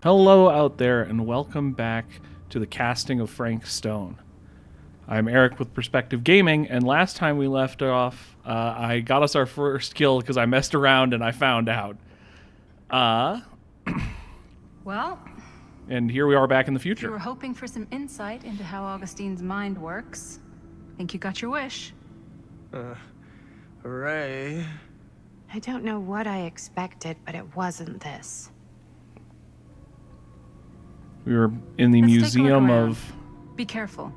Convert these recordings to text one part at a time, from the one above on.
Hello out there, and welcome back to the casting of Frank Stone. I'm Eric with Perspective Gaming, and last time we left off, I got us our first kill because I messed around and I found out. Well, And here we are back in the you were future. hoping for some insight into how Augustine's mind works. Think you got your wish. Hooray. I don't know what I expected, but it wasn't this. We were in the Let's take a look museum around. of. Be careful.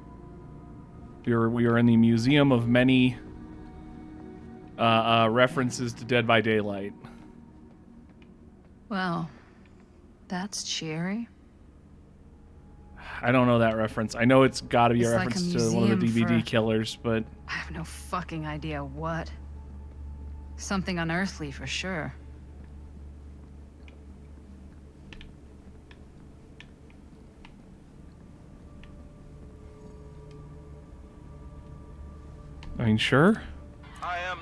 We were in the museum of many references to Dead by Daylight. Well, that's cheery. I don't know that reference. I know it's got to be It's a like a reference to one of the museum DVD for- killers, but I have no fucking idea what. Something unearthly for sure. I mean, sure. I am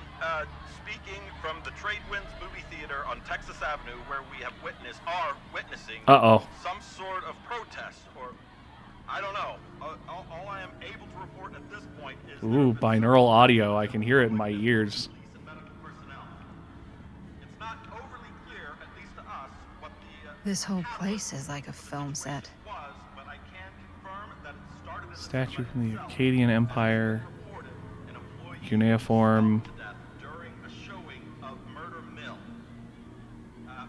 speaking from the Trade Winds Movie Theater on Texas Avenue, where we are witnessing Uh-oh. some sort of protest, or I don't know. All I am able to report at this point is Ooh, binaural audio. I can hear it in my ears. police and medical personnel. It's not overly clear, at least to us, what the This whole place is like a film set. was, but I can confirm that it started as a Statue from the itself. Akkadian Empire. Reported an employee Cuneiform. to death during a showing of Murder Mill.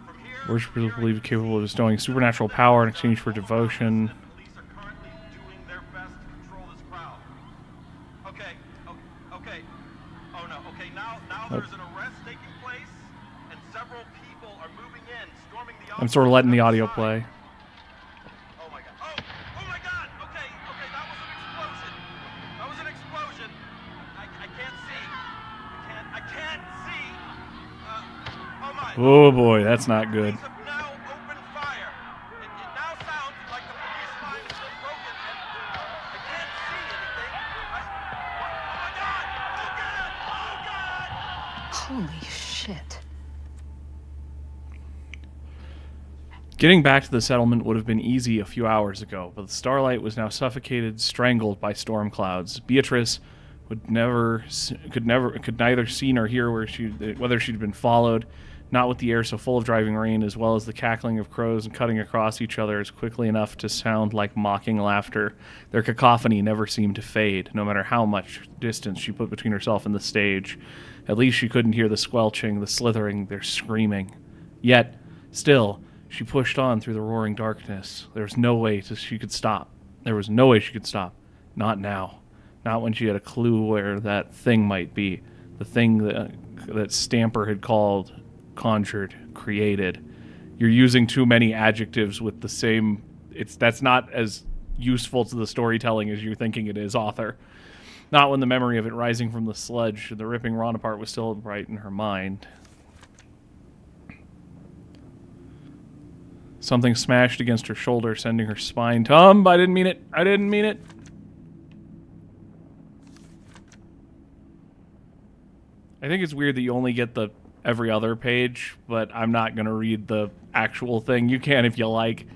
From here, Worshippers believed capable of bestowing supernatural power in exchange for devotion. police are currently doing their best to control this crowd. Okay. Oh no. Okay, now there's an arrest taking place, and several people are moving in, storming the I'm sort of letting the audio outside. play. Oh my god. Oh my god. Okay, that was an explosion. I can't see. I can't see. Oh my. Oh boy, that's not good. Police have now opened fire. It now sounds like the police line has been broken, and I can't see anything. Oh my god! Look at it! Oh god! Holy shit. Getting back to the settlement would have been easy a few hours ago, but the Starlight was now suffocated, strangled by storm clouds. Beatrice could neither see nor hear whether she'd been followed, not with the air so full of driving rain, as well as the cackling of crows and cutting across each other as quickly enough to sound like mocking laughter. Their cacophony never seemed to fade, no matter how much distance she put between herself and the stage. At least she couldn't hear the squelching, the slithering, their screaming. Yet, still, she pushed on through the roaring darkness. There was no way she could stop. There was no way she could stop. Not now. Not when she had a clue where that thing might be. The thing that Stamper had called, conjured, created. You're using too many adjectives with the same... That's not as useful to the storytelling as you're thinking it is, author. Not when the memory of it rising from the sludge, the ripping Ron apart, was still bright in her mind. Something smashed against her shoulder, sending her spine tumb. I didn't mean it. I didn't mean it. I think it's weird that you only get the every other page, but I'm not going to read the actual thing. You can if you like.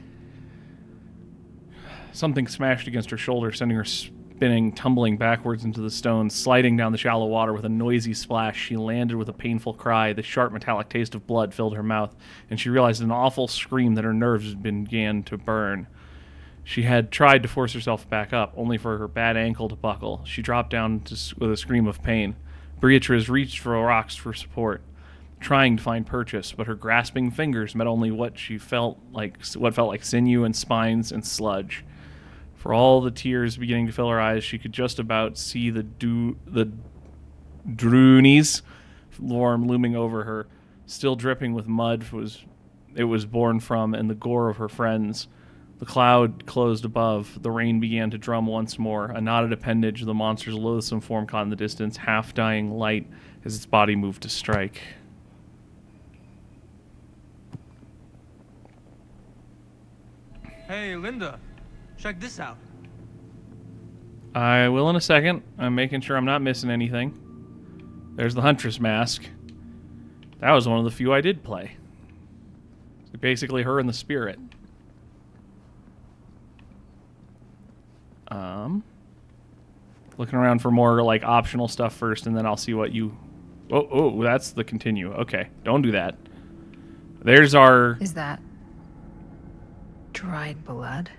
Something smashed against her shoulder, sending her spinning, tumbling backwards into the stones, sliding down the shallow water with a noisy splash. She landed with a painful cry. The sharp metallic taste of blood filled her mouth, and she realized in an awful scream that her nerves began to burn. She had tried to force herself back up, only for her bad ankle to buckle. She dropped down with a scream of pain. Beatrice reached for rocks for support, trying to find purchase, but her grasping fingers met only what felt like sinew and spines and sludge. For all the tears beginning to fill her eyes, she could just about see the Droonies Lorm looming over her, still dripping with mud it was born from, and the gore of her friends. The cloud closed above. The rain began to drum once more. A knotted appendage of the monster's loathsome form caught in the distance, half-dying light as its body moved to strike. Hey, Linda. Check this out. I will in a second. I'm making sure I'm not missing anything. There's the Huntress mask. That was one of the few I did play. Basically her and the spirit. Looking around for more like optional stuff first, and then I'll see what you. Oh, that's the continue. Okay, don't do that. There's our. Is that dried blood?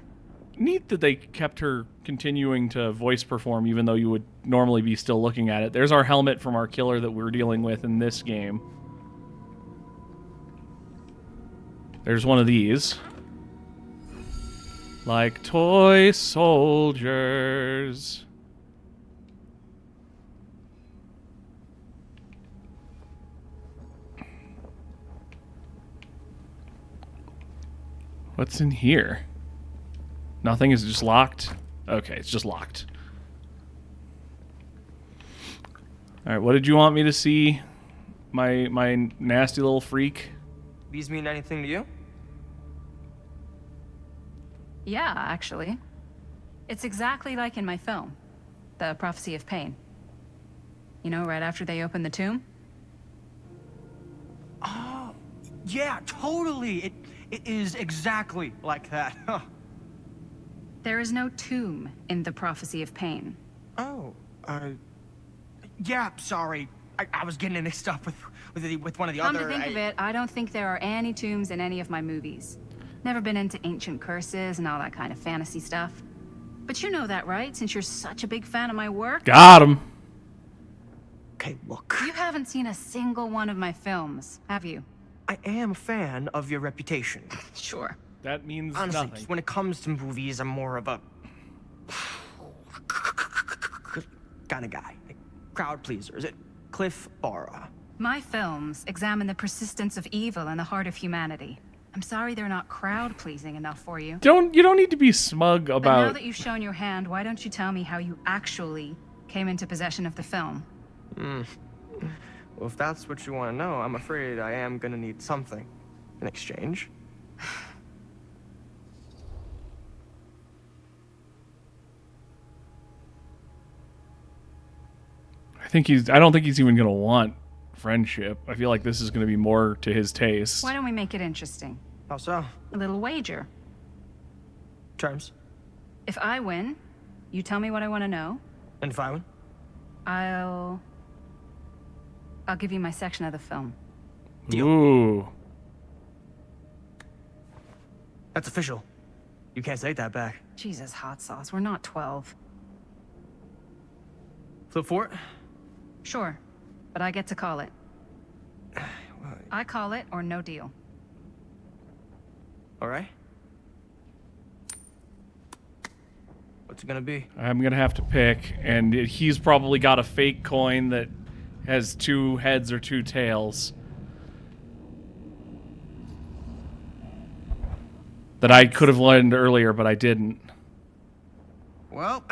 Neat that they kept her continuing to voice perform, even though you would normally be still looking at it. There's our helmet from our killer that we're dealing with in this game. There's one of these. Like toy soldiers. What's in here? Nothing, is just locked? Okay, it's just locked. Alright, what did you want me to see? My nasty little freak? These mean anything to you? Yeah, actually. It's exactly like in my film, The Prophecy of Pain. You know, right after they open the tomb? Oh, yeah, totally. It is exactly like that. Huh. There is no tomb in The Prophecy of Pain. Oh, yeah, sorry. I was getting it mixed up with one of the Come other. to think of it, I don't think there are any tombs in any of my movies. Never been into ancient curses and all that kind of fantasy stuff. But you know that, right? Since you're such a big fan of my work. Got him. Okay, look. You haven't seen a single one of my films, have you? I am a fan of your reputation. Sure. That means Honestly, nothing. just when it comes to movies, I'm more of a kind of guy. Like, crowd pleaser. Is it Cliff Barra? My films examine the persistence of evil in the heart of humanity. I'm sorry they're not crowd-pleasing enough for you. You don't need to be smug But now about. that you've shown your hand, why don't you tell me how you actually came into possession of the film? Well, if that's what you want to know, I'm afraid I am gonna need something in exchange. I don't think he's even gonna want friendship. I feel like this is gonna be more to his taste. Why don't we make it interesting? How so? A little wager. Terms? If I win, you tell me what I want to know. And if I win? I'll give you my section of the film. Ooh. That's official. You can't take that back. Jesus, hot sauce. We're not 12. Flip for it? Sure, but I get to call it. I call it or no deal. All right. What's it gonna be? I'm gonna have to pick, and he's probably got a fake coin that has 2 heads or 2 tails. That I could have learned earlier, but I didn't. Well,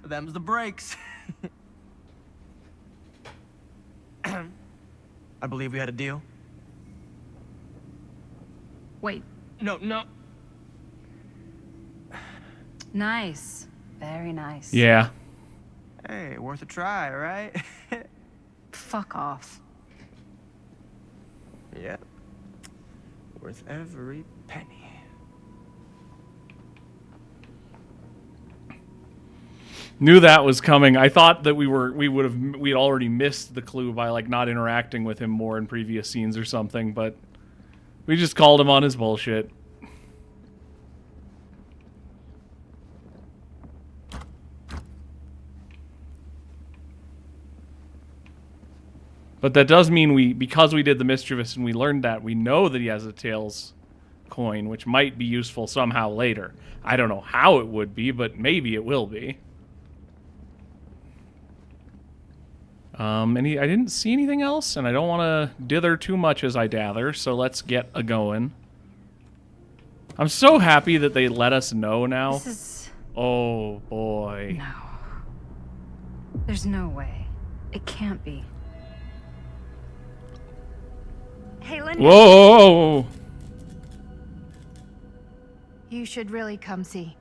them's the breaks. I believe we had a deal. Wait, No. nice. Very nice. Yeah. Hey, worth a try, right? Fuck off. Yeah. Worth every penny. Knew that was coming. I thought that we'd already missed the clue by like not interacting with him more in previous scenes or something, but we just called him on his bullshit. But that does mean because we did the mischievous and we learned that, we know that he has a Tails coin, which might be useful somehow later. I don't know how it would be, but maybe it will be. I didn't see anything else, and I don't want to dither too much as I dather, so let's get a-going. I'm so happy that they let us know now. This is... Oh, boy. No. There's no way. It can't be. Hey, Linda. Whoa! You should really come see.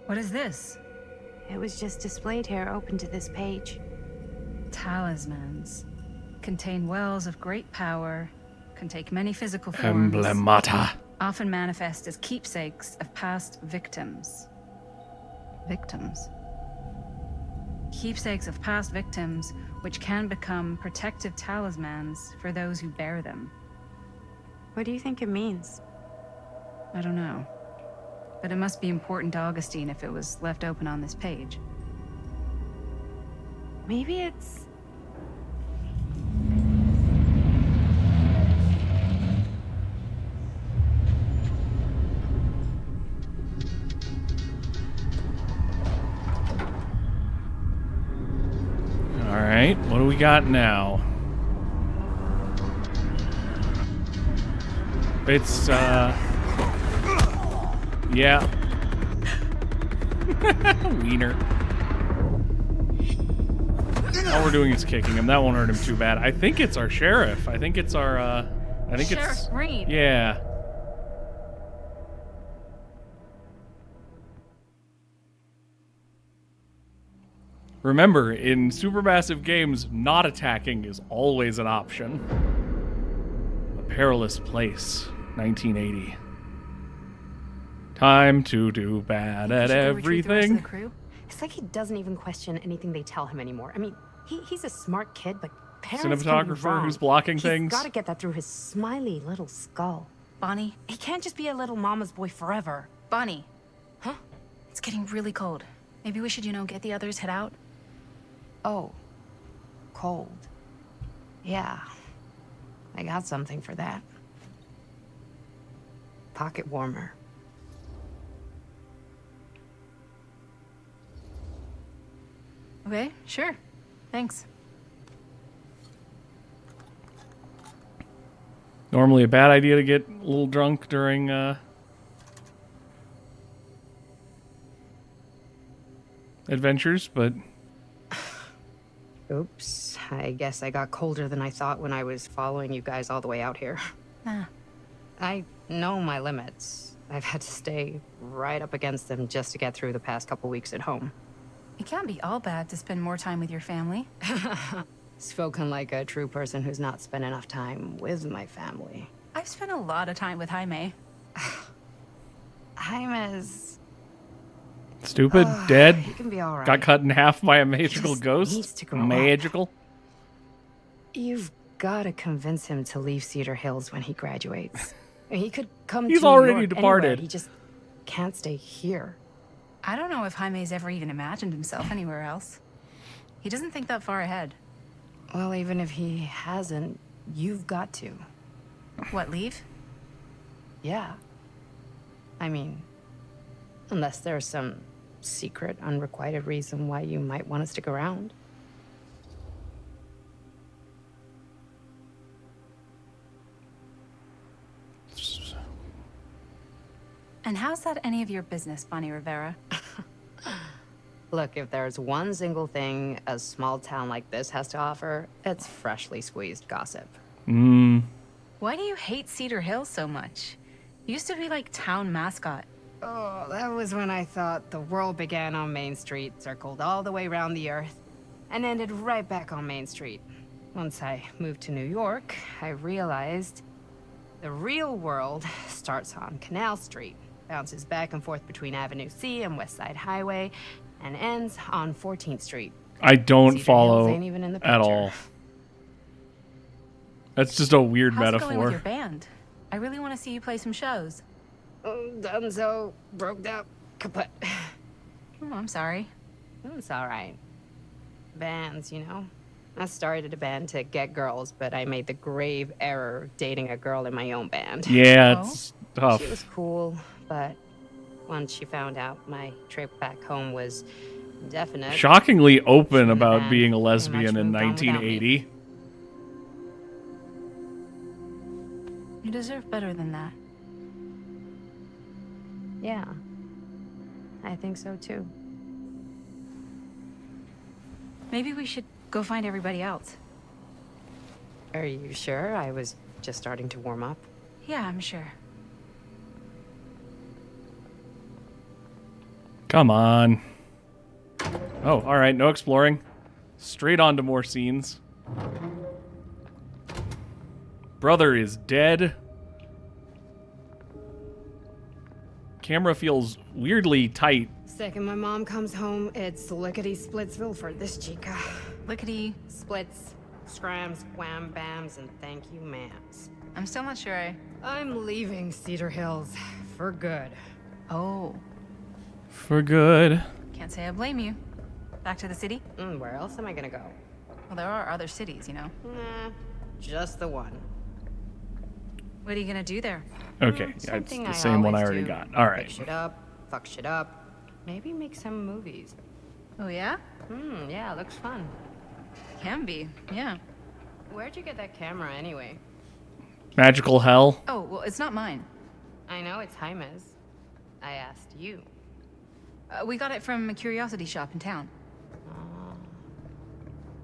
What is this? It was just displayed here, open to this page. Talismans. Contain wells of great power. Can take many physical forms. Emblemata. often manifest as keepsakes of past victims. Victims? Keepsakes of past victims, which can become protective talismans for those who bear them. What do you think it means? I don't know. But it must be important to Augustine if it was left open on this page. Maybe it's... All right, what do we got now? It's, yeah. Wiener. All we're doing is kicking him. That won't hurt him too bad. I think it's our sheriff. I think it's our, I think Sheriff it's... Green. Yeah. Remember, in supermassive games, not attacking is always an option. A Perilous Place, 1980. Time to do bad at everything. It's like he doesn't even question anything they tell him anymore. I mean, he's a smart kid, but parents can be Cinematographer wrong. who's blocking things. He's got to get that through his smiley little skull. Bonnie? He can't just be a little mama's boy forever. Bonnie. Huh? It's getting really cold. Maybe we should, get the others head out? Oh, cold. Yeah, I got something for that. Pocket warmer. Okay, sure. Thanks. Normally a bad idea to get a little drunk during, adventures, but... Oops, I guess I got colder than I thought when I was following you guys all the way out here. Ah. I know my limits. I've had to stay right up against them just to get through the past couple weeks at home. It can't be all bad to spend more time with your family. Spoken like a true person who's not spent enough time with my family. I've spent a lot of time with Jaime. Jaime's... Stupid, dead, He can be all right. got cut in half by a magical just ghost. needs to grow up. Magical. You've got to convince him to leave Cedar Hills when he graduates. He could come He's to already New York departed. anywhere. He just can't stay here. I don't know if Jaime's ever even imagined himself anywhere else. He doesn't think that far ahead. Well, even if he hasn't, you've got to. What, leave? Yeah. I mean, unless there's some secret, unrequited reason why you might want to stick around. And how's that any of your business, Bonnie Rivera? Look, if there's one single thing a small town like this has to offer, it's freshly squeezed gossip. Why do you hate Cedar Hills so much? Used to be like town mascot. Oh, that was when I thought the world began on Main Street, circled all the way around the earth, and ended right back on Main Street. Once I moved to New York, I realized the real world starts on Canal Street, bounces back and forth between Avenue C and West Side Highway, and ends on 14th Street. I don't Cedar Hills follow ain't even in the at picture. all. That's just a weird How's it metaphor. going with your band? I really want to see you play some shows. Oh, done so, broke up, kaput. Oh, I'm sorry. It's all right. Bands, you know? I started a band to get girls, but I made the grave error of dating a girl in my own band. Yeah, Oh. it's tough. She was cool, but once she found out my trip back home was definite. Shockingly open the about band being a pretty lesbian much in moved on without me. 1980. You deserve better than that. Yeah, I think so too. Maybe we should go find everybody else. Are you sure? I was just starting to warm up. Yeah, I'm sure. Come on. Oh, all right. No exploring. Straight on to more scenes. Brother is dead. camera feels weirdly tight. Second my mom comes home, it's lickety-splitsville for this chica. Lickety. Splits, scrams, wham bams, and thank you ma'ams. I'm still not sure. I'm leaving Cedar Hills for good. Oh, For good. can't say I blame you. Back to the city? Where else am I gonna go? Well, there are other cities, you know. Nah, just the one. What are you gonna do there? Okay, yeah, it's Something the I same one I always already do. got. All right. Pick shit up, fuck shit up. Maybe make some movies. Oh, yeah? Yeah, looks fun. Can be, yeah. Where'd you get that camera anyway? Magical Hell. Oh, well, it's not mine. I know it's Jaime's. I asked you. We got it from a curiosity shop in town.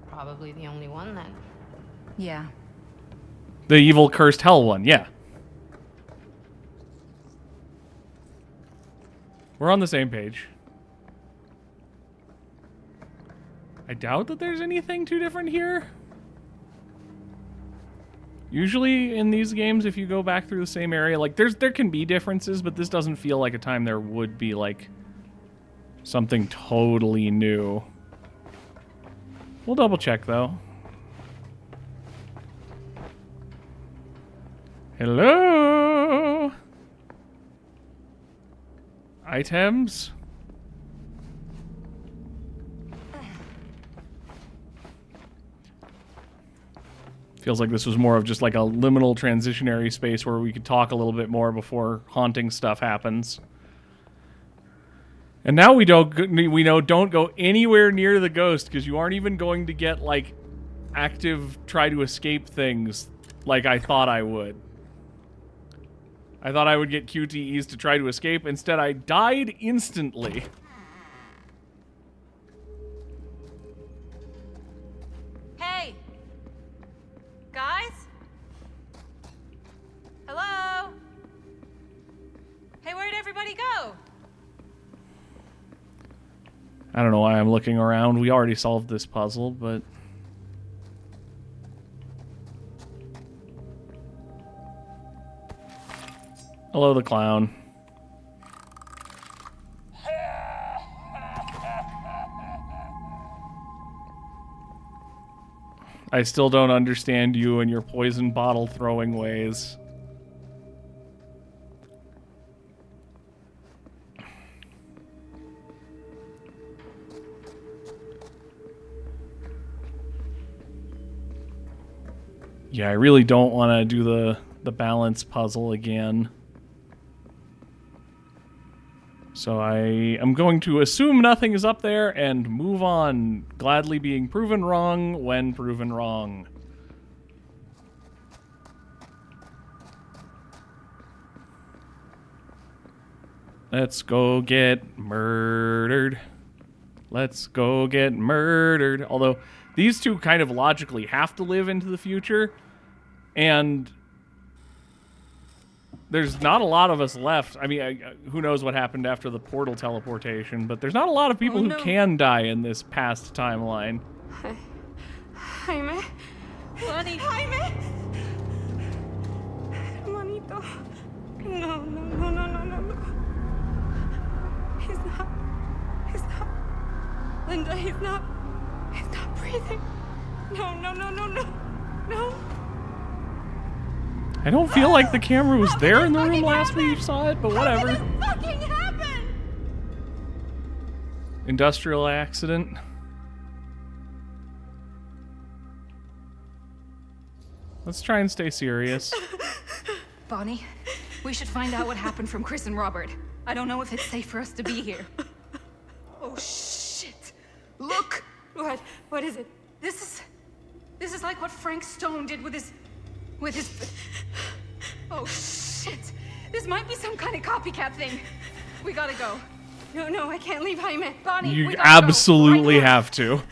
Probably the only one then. Yeah. The evil cursed hell one, yeah. We're on the same page. I doubt that there's anything too different here. Usually in these games, if you go back through the same area, like there can be differences, but this doesn't feel like a time there would be like something totally new. We'll double check though. Hello? Items? Feels like this was more of just like a liminal transitionary space where we could talk a little bit more before haunting stuff happens. And now we know don't go anywhere near the ghost because you aren't even going to get like active try to escape things like I thought I would. I thought I would get QTEs to try to escape. Instead, I died instantly. Hey! Guys? Hello? Hey, where'd everybody go? I don't know why I'm looking around. We already solved this puzzle, but... Hello, the clown. I still don't understand you and your poison bottle throwing ways. Yeah, I really don't want to do the balance puzzle again. So I am going to assume nothing is up there and move on, gladly being proven wrong when proven wrong. Let's go get murdered. Let's go get murdered. Although these two kind of logically have to live into the future, and there's not a lot of us left. I mean, who knows what happened after the portal teleportation, but there's not a lot of people who can die in this past timeline. Jaime? Bunny! Jaime! Hermanito. No, no, no, no, no, no, no. He's not. Linda, he's not breathing. No, no, no, no, no. No. I don't feel like the camera was there in the room last we saw it, but whatever. How did it fucking happen? Industrial accident. Let's try and stay serious. Bonnie, we should find out what happened from Chris and Robert. I don't know if it's safe for us to be here. Oh, shit. Look! What is it? This is like what Frank Stone did with his... Oh, shit. This might be some kind of copycat thing. We gotta go. No, I can't leave Jaime. Bonnie, we You gotta go. absolutely Right now. have to.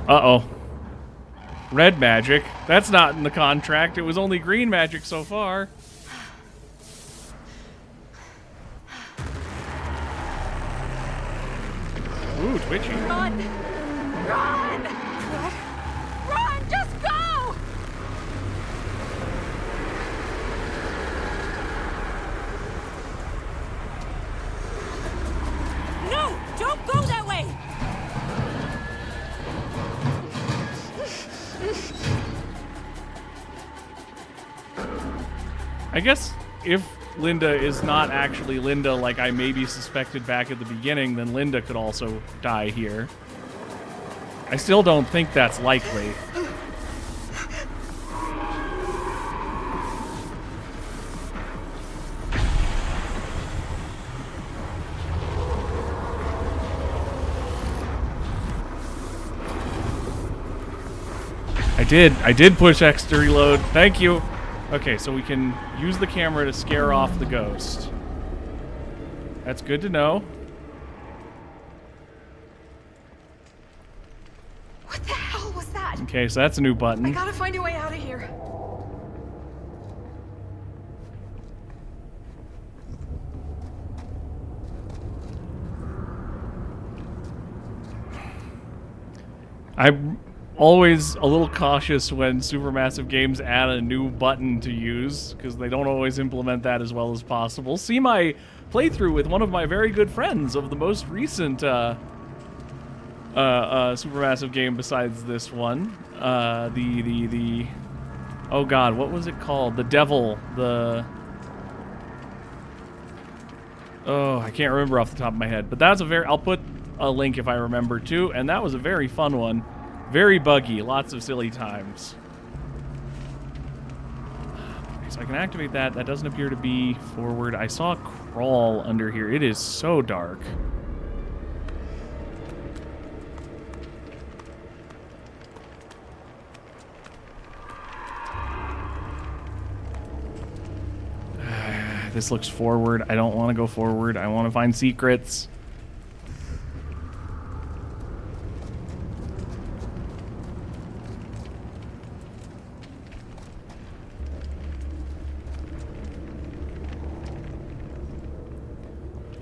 Uh-oh. Red magic. That's not in the contract. It was only green magic so far. Ooh, twitchy. Run! Run! What? Run! Just go! No! Don't go that way! I guess if Linda is not actually Linda like I maybe suspected back at the beginning, then Linda could also die here. I still don't think that's likely. I did push X to reload. Thank you. Okay, so we can use the camera to scare off the ghost. That's good to know. What the hell was that? Okay, so that's a new button. I gotta find a way out of here. I'm always a little cautious when Supermassive games add a new button to use, because they don't always implement that as well as possible. See my playthrough with one of my very good friends of the most recent Supermassive game besides this one. The oh god, what was it called? The Devil, oh, I can't remember off the top of my head, but that's I'll put a link if I remember too, and that was a very fun one. Very buggy, lots of silly times. Okay, so I can activate that. That doesn't appear to be forward. I saw a crawl under here. It is so dark. This looks forward. I don't want to go forward. I want to find secrets.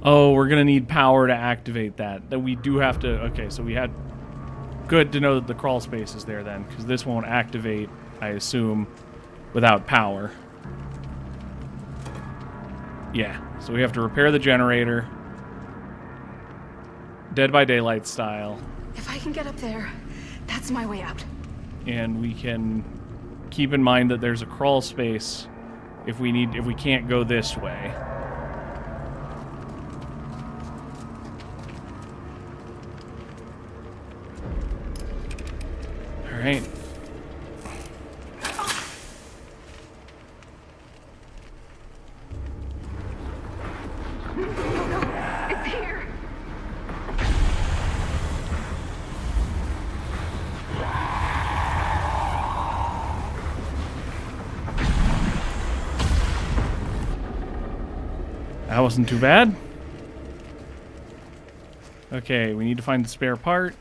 Oh, we're going to need power to activate that. That we do have to... Okay, so we had... Good to know that the crawl space is there then, because this won't activate, I assume, without power. Yeah, so we have to repair the generator. Dead by Daylight style. If I can get up there, that's my way out. And we can keep in mind that there's a crawl space if we can't go this way. All right. It's here. That wasn't too bad. Okay, we need to find the spare part.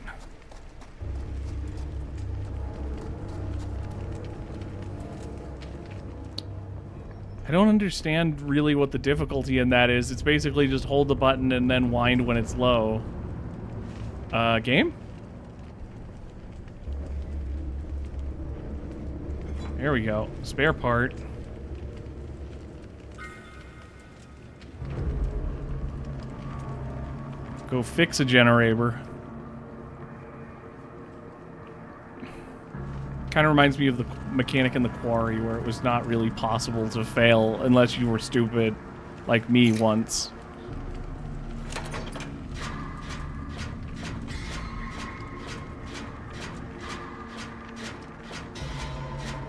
I don't understand really what the difficulty in that is. It's basically just hold the button and then wind when it's low. Game? There we go. Spare part. Go fix a generator. Kind of reminds me of the mechanic in The Quarry, where it was not really possible to fail unless you were stupid, like me once.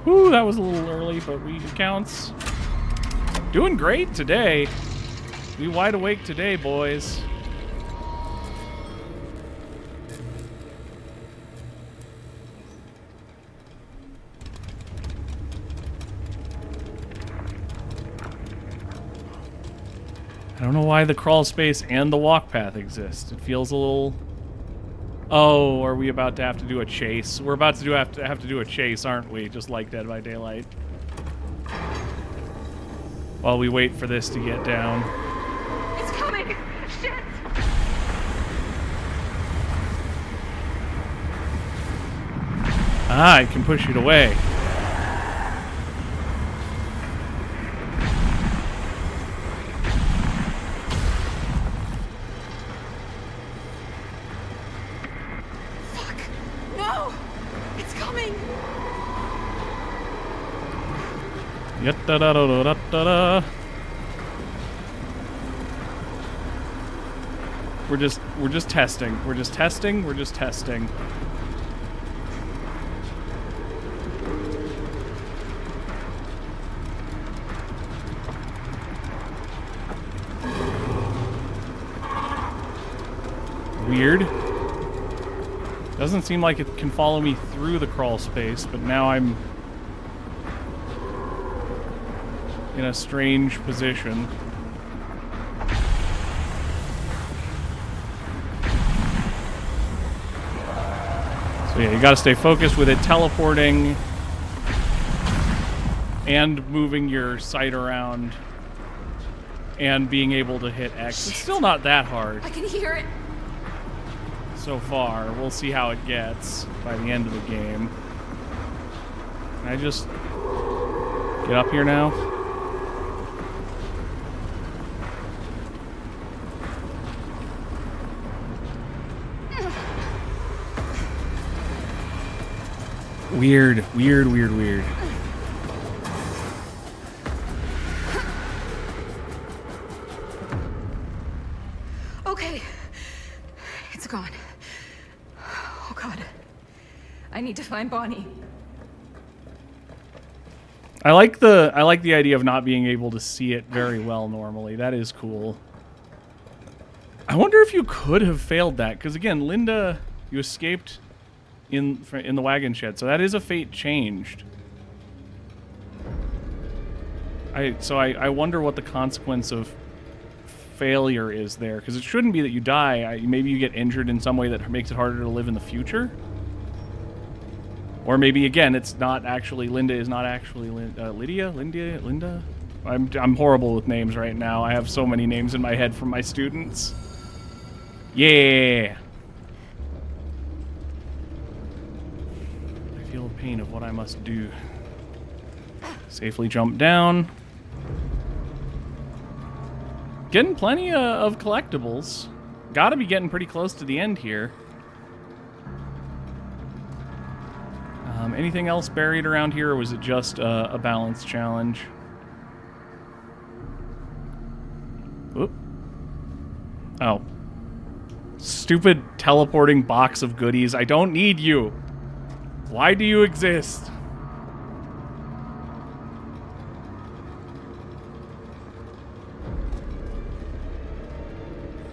Whew, that was a little early, but it counts. Doing great today. We wide awake today, boys. I don't know why the crawl space and the walk path exist. It feels a little... Oh, are we about to have to do a chase? We're about to have to do a chase, aren't we? Just like Dead by Daylight. While we wait for this to get down. It's coming! Shit! Ah, I can push it away. No! It's coming! Yet-da-da-da-da-da-da. We're just testing. We're just testing. We're just testing. Weird. Doesn't seem like it can follow me through the crawl space, but now I'm in a strange position. So yeah, you gotta stay focused with it teleporting and moving your sight around and being able to hit X. It's still not that hard I can hear it. so far. We'll see how it gets by the end of the game. Can I just get up here now? Weird, weird, weird, weird. Okay. It's gone. Oh, God. I need to find Bonnie. I like the idea of not being able to see it very well normally. That is cool. I wonder if you could have failed that, because again, Linda, you escaped in the wagon shed, so that is a fate changed. I wonder what the consequence of failure is there, because it shouldn't be that you die. Maybe you get injured in some way that makes it harder to live in the future. Or maybe again, it's not actually Linda is not actually Linda. I'm horrible with names right now. I have so many names in my head from my students. Yeah. I feel the pain of what I must do. Safely jump down. Getting plenty of collectibles. Gotta be getting pretty close to the end here. Anything else buried around here, or was it just a balance challenge? Oop. Oh. Stupid teleporting box of goodies. I don't need you. Why do you exist?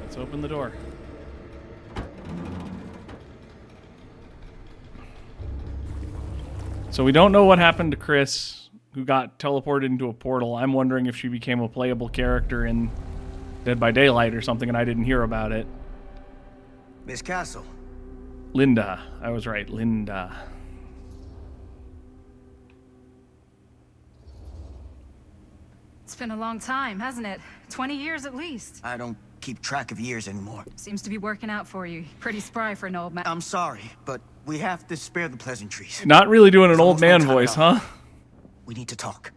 Let's open the door. So we don't know what happened to Chris, who got teleported into a portal. I'm wondering if she became a playable character in Dead by Daylight or something, and I didn't hear about it. Miss Castle. Linda. I was right, Linda. It's been a long time, hasn't it? 20 years at least. I don't keep track of years anymore. Seems to be working out for you. Pretty spry for an old man. I'm sorry, but we have to spare the pleasantries. Not really doing an It's old almost man my time voice, now. huh? We need to talk.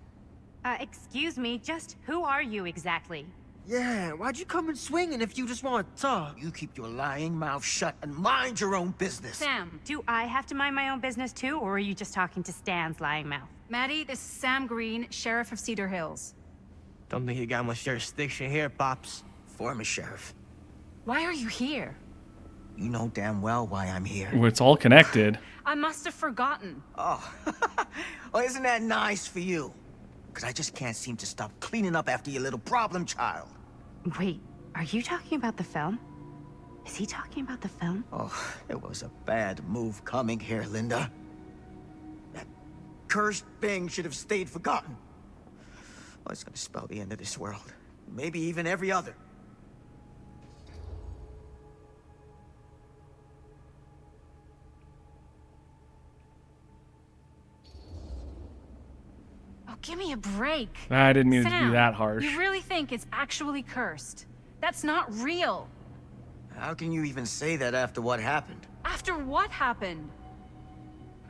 Excuse me, just who are you exactly? Yeah, why'd you come in swinging if you just want to talk? You keep your lying mouth shut and mind your own business. Sam. Do I have to mind my own business too, or are you just talking to Stan's lying mouth? Maddie, this is Sam Green, Sheriff of Cedar Hills. Don't think you got much jurisdiction here, Pops. Former sheriff. Why are you here? You know damn well why I'm here. Well, it's all connected. I must have forgotten. Oh, well, isn't that nice for you? Because I just can't seem to stop cleaning up after your little problem child. Wait, are you talking about the film? Is he talking about the film? Oh, it was a bad move coming here, Linda. That cursed thing should have stayed forgotten. Oh, it's gonna spell the end of this world. Maybe even every other. Oh, give me a break. I didn't mean it to Sam, be that harsh. You really think it's actually cursed? That's not real. How can you even say that after what happened? After what happened?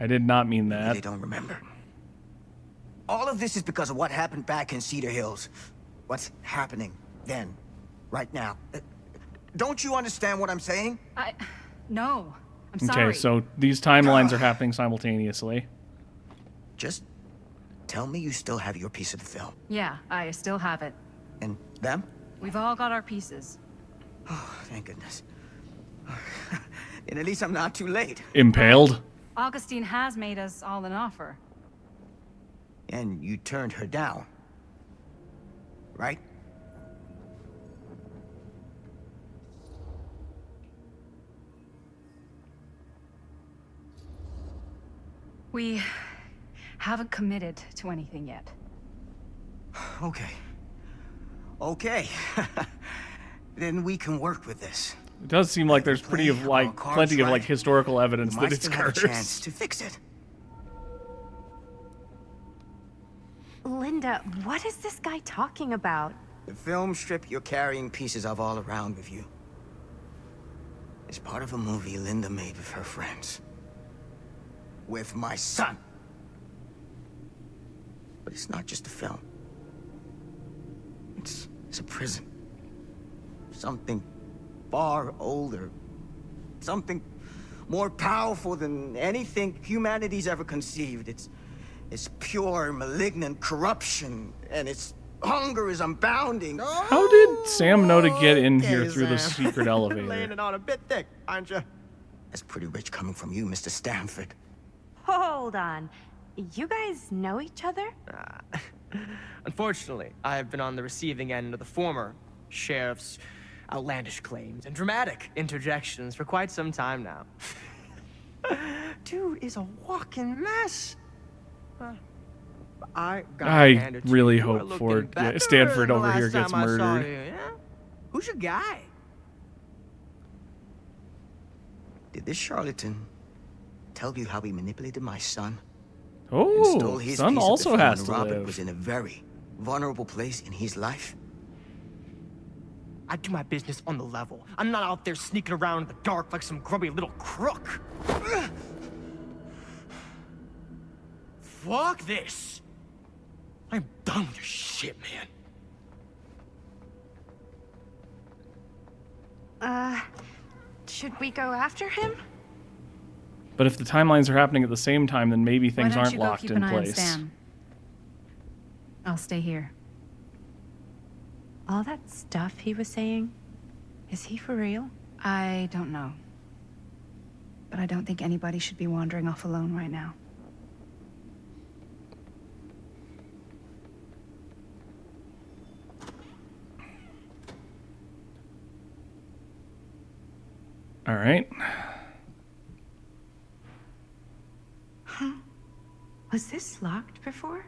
I did not mean Maybe that. they don't remember. All of this is because of what happened back in Cedar Hills. What's happening then, right now. Don't you understand what I'm saying? No. I'm sorry. Okay, so these timelines are happening simultaneously. Just tell me you still have your piece of the film. Yeah, I still have it. And them? We've all got our pieces. Oh, thank goodness. And at least I'm not too late. Impaled? Augustine has made us all an offer. And you turned her down. Right? We haven't committed to anything yet. Okay. Okay. Then we can work with this. It does seem like there's Play our cards plenty of right. like historical evidence You that might it's still have a chance cursed. to fix it. Linda, what is this guy talking about? The film strip you're carrying pieces of all around with you is part of a movie Linda made with her friends. With my son. But it's not just a film. It's a prison. Something far older. Something more powerful than anything humanity's ever conceived. It's pure, malignant corruption, and its hunger is unbounding. How did Sam know to get in here Okay, through the Sam. secret elevator? Laying it on a bit thick, aren't you? That's pretty rich coming from you, Mr. Stanford. Hold on. You guys know each other? Unfortunately, I have been on the receiving end of the former sheriff's outlandish claims and dramatic interjections for quite some time now. Dude is a walking mess. I I really hope Ford, Stanford over here gets murdered. Yeah? Who's your guy? Did this charlatan tell you how he manipulated my son? And stole Oh, his son piece of the also film has when to Robert live. was in a very vulnerable place in his life? I do my business on the level. I'm not out there sneaking around in the dark like some grubby little crook. Fuck this. I'm done with your shit, man. Should we go after him? But if the timelines are happening at the same time, then maybe things Why don't aren't you go locked keep in an eye on place. Stan? I'll stay here. All that stuff he was saying, is he for real? I don't know. But I don't think anybody should be wandering off alone right now. All right. Was this locked before?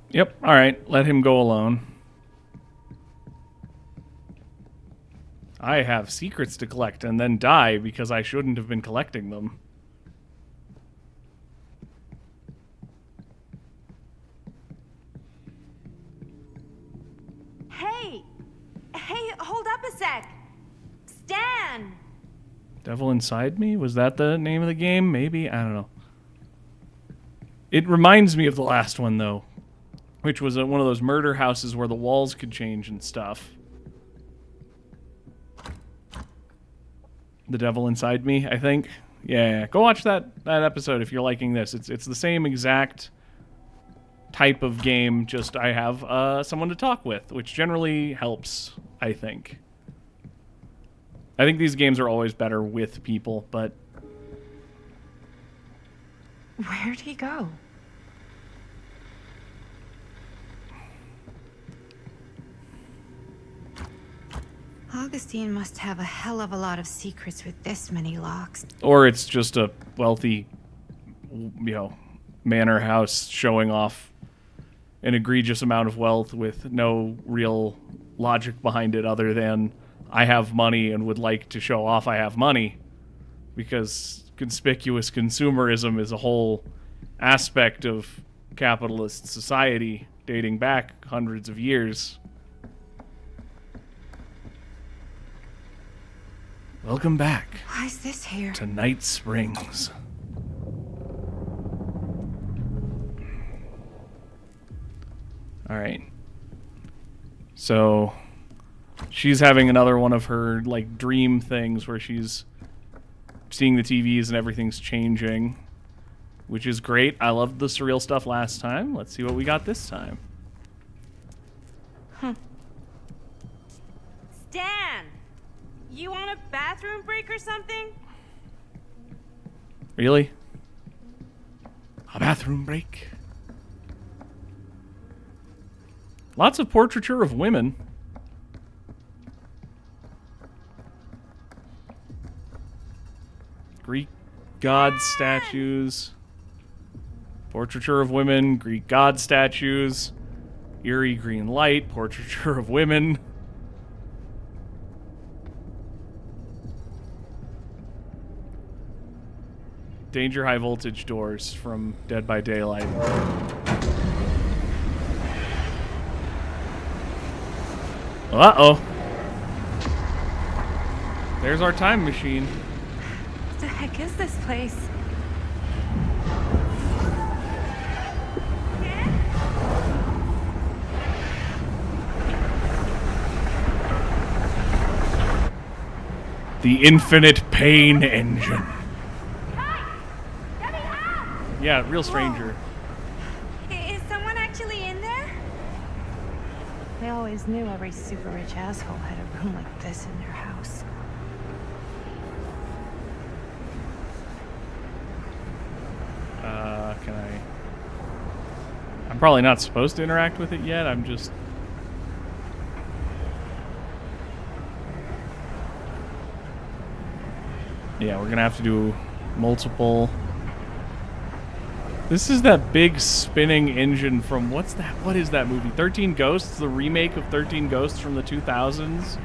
Yep. All right. Let him go alone. I have secrets to collect and then die because I shouldn't have been collecting them. Hey! Hey, hold up a sec! Stan! Devil Inside Me? Was that the name of the game? Maybe? I don't know. It reminds me of the last one, though, which was one of those murder houses where the walls could change and stuff. The Devil Inside Me, I think. Yeah, go watch that episode if you're liking this. It's the same exact type of game, just I have someone to talk with, which generally helps, I think. I think these games are always better with people, but Where'd he go? Augustine must have a hell of a lot of secrets with this many locks. or it's just a wealthy, manor house showing off an egregious amount of wealth with no real logic behind it other than I have money and would like to show off I have money, because conspicuous consumerism is a whole aspect of capitalist society dating back hundreds of years. Welcome back Why is this here? to Night Springs. Alright. So, she's having another one of her, like, dream things where she's seeing the TVs and everything's changing, which is great. I loved the surreal stuff last time. Let's see what we got this time. Stan! You want a bathroom break or something? Really? A bathroom break? Lots of portraiture of women. Greek god statues. Portraiture of women, Greek god statues. Eerie green light, portraiture of women. Danger high voltage doors from Dead by Daylight. Uh-oh. There's our time machine. What the heck is this place? The Infinite Pain Engine. Yeah, real stranger. Is someone actually in there? I always knew every super rich asshole had a room like this in their house. Can I... I'm probably not supposed to interact with it yet. I'm just... Yeah, we're gonna have to do multiple... This is that big spinning engine from... What's that? What is that movie? 13 Ghosts? The remake of 13 Ghosts from the 2000s?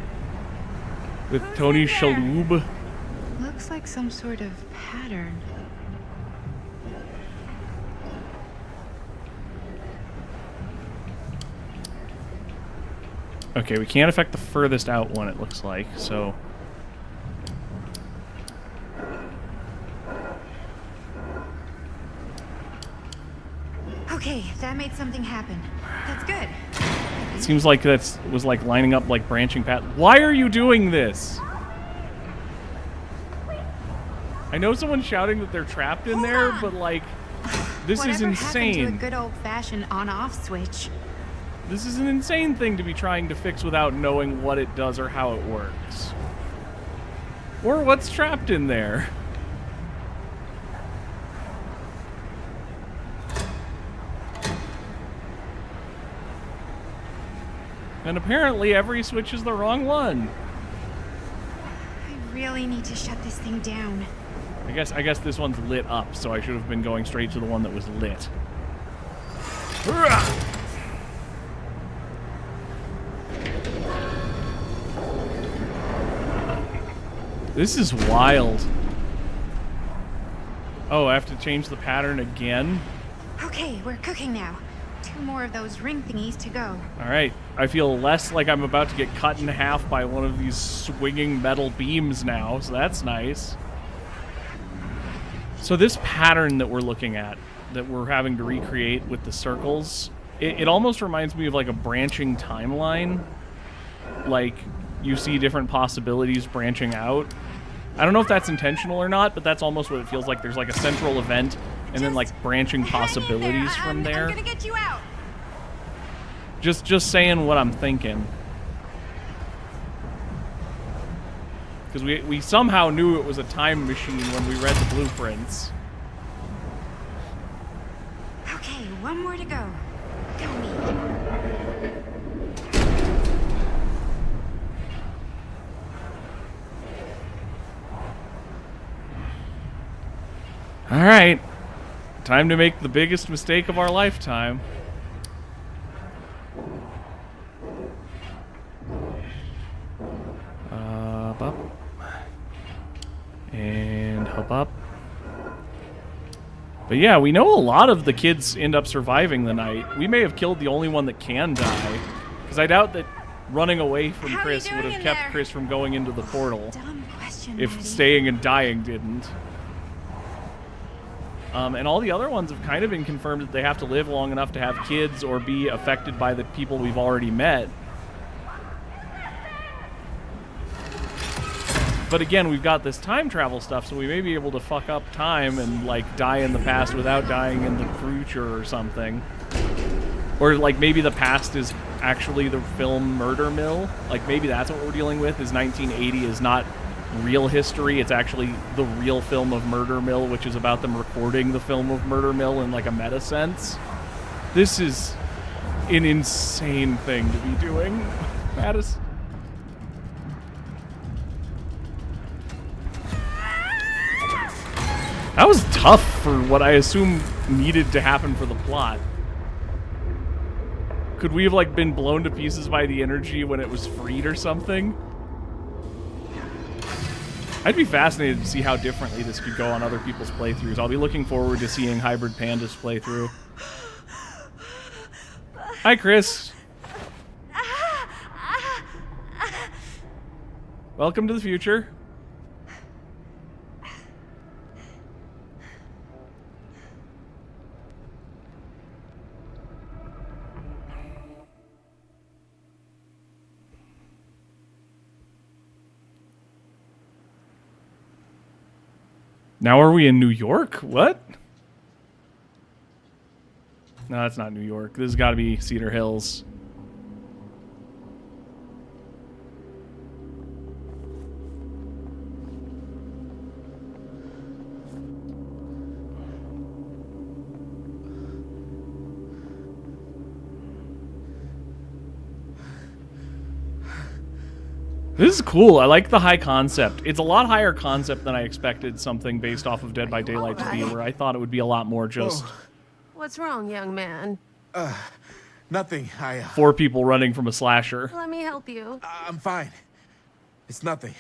With Tony Shalhoub? Looks like some sort of pattern. Okay, we can't affect the furthest out one, it looks like, so... Okay, that made something happen. That's good. It seems like that was like lining up like branching path. Why are you doing this? I know someone's shouting that they're trapped in there, but like, this is Whatever happened to a insane. good old-fashioned on-off switch? This is an insane thing to be trying to fix without knowing what it does or how it works. Or what's trapped in there. And apparently every switch is the wrong one. I really need to shut this thing down. I guess this one's lit up, so I should have been going straight to the one that was lit. Hurrah! This is wild. Oh, I have to change the pattern again? Okay, we're cooking now. 2 more of those ring thingies to go. Alright, I feel less like I'm about to get cut in half by one of these swinging metal beams now, so that's nice. So this pattern that we're looking at, that we're having to recreate with the circles, it almost reminds me of like a branching timeline. Like, you see different possibilities branching out. I don't know if that's intentional or not, but that's almost what it feels like. There's like a central event, and then like branching possibilities from there. I'm gonna get you out. Just saying what I'm thinking. Because we somehow knew it was a time machine when we read the blueprints. Okay, 1 more to go. Go me. Alright. Time to make the biggest mistake of our lifetime. Up. And hop up. But yeah, we know a lot of the kids end up surviving the night. We may have killed the only one that can die. Because I doubt that running away from How are you Chris would doing have in kept there? Chris from going into the portal. Dumb question, If Maddie. staying and dying didn't. And all the other ones have kind of been confirmed that they have to live long enough to have kids or be affected by the people we've already met. But again, we've got this time travel stuff, so we may be able to fuck up time and, like, die in the past without dying in the future or something. Or, like, maybe the past is actually the film Murder Mill. Like, maybe that's what we're dealing with, is 1980 is not real history. It's actually the real film of Murder Mill, which is about them recording the film of Murder Mill in, like, a meta sense. This is an insane thing to be doing, Mattis. That was tough for what I assume needed to happen for the plot. Could we have, like, been blown to pieces by the energy when it was freed or something? I'd be fascinated to see how differently this could go on other people's playthroughs. I'll be looking forward to seeing Hybrid Panda's playthrough. Hi, Chris. Welcome to the future. Now are we in New York? What? No, that's not New York. This has got to be Cedar Hills. This is cool. I like the high concept. It's a lot higher concept than I expected something based off of Dead by Daylight to be, where I thought it would be a lot more just What's wrong, young man? Nothing. 4 people running from a slasher. Let me help you. I'm fine. It's nothing.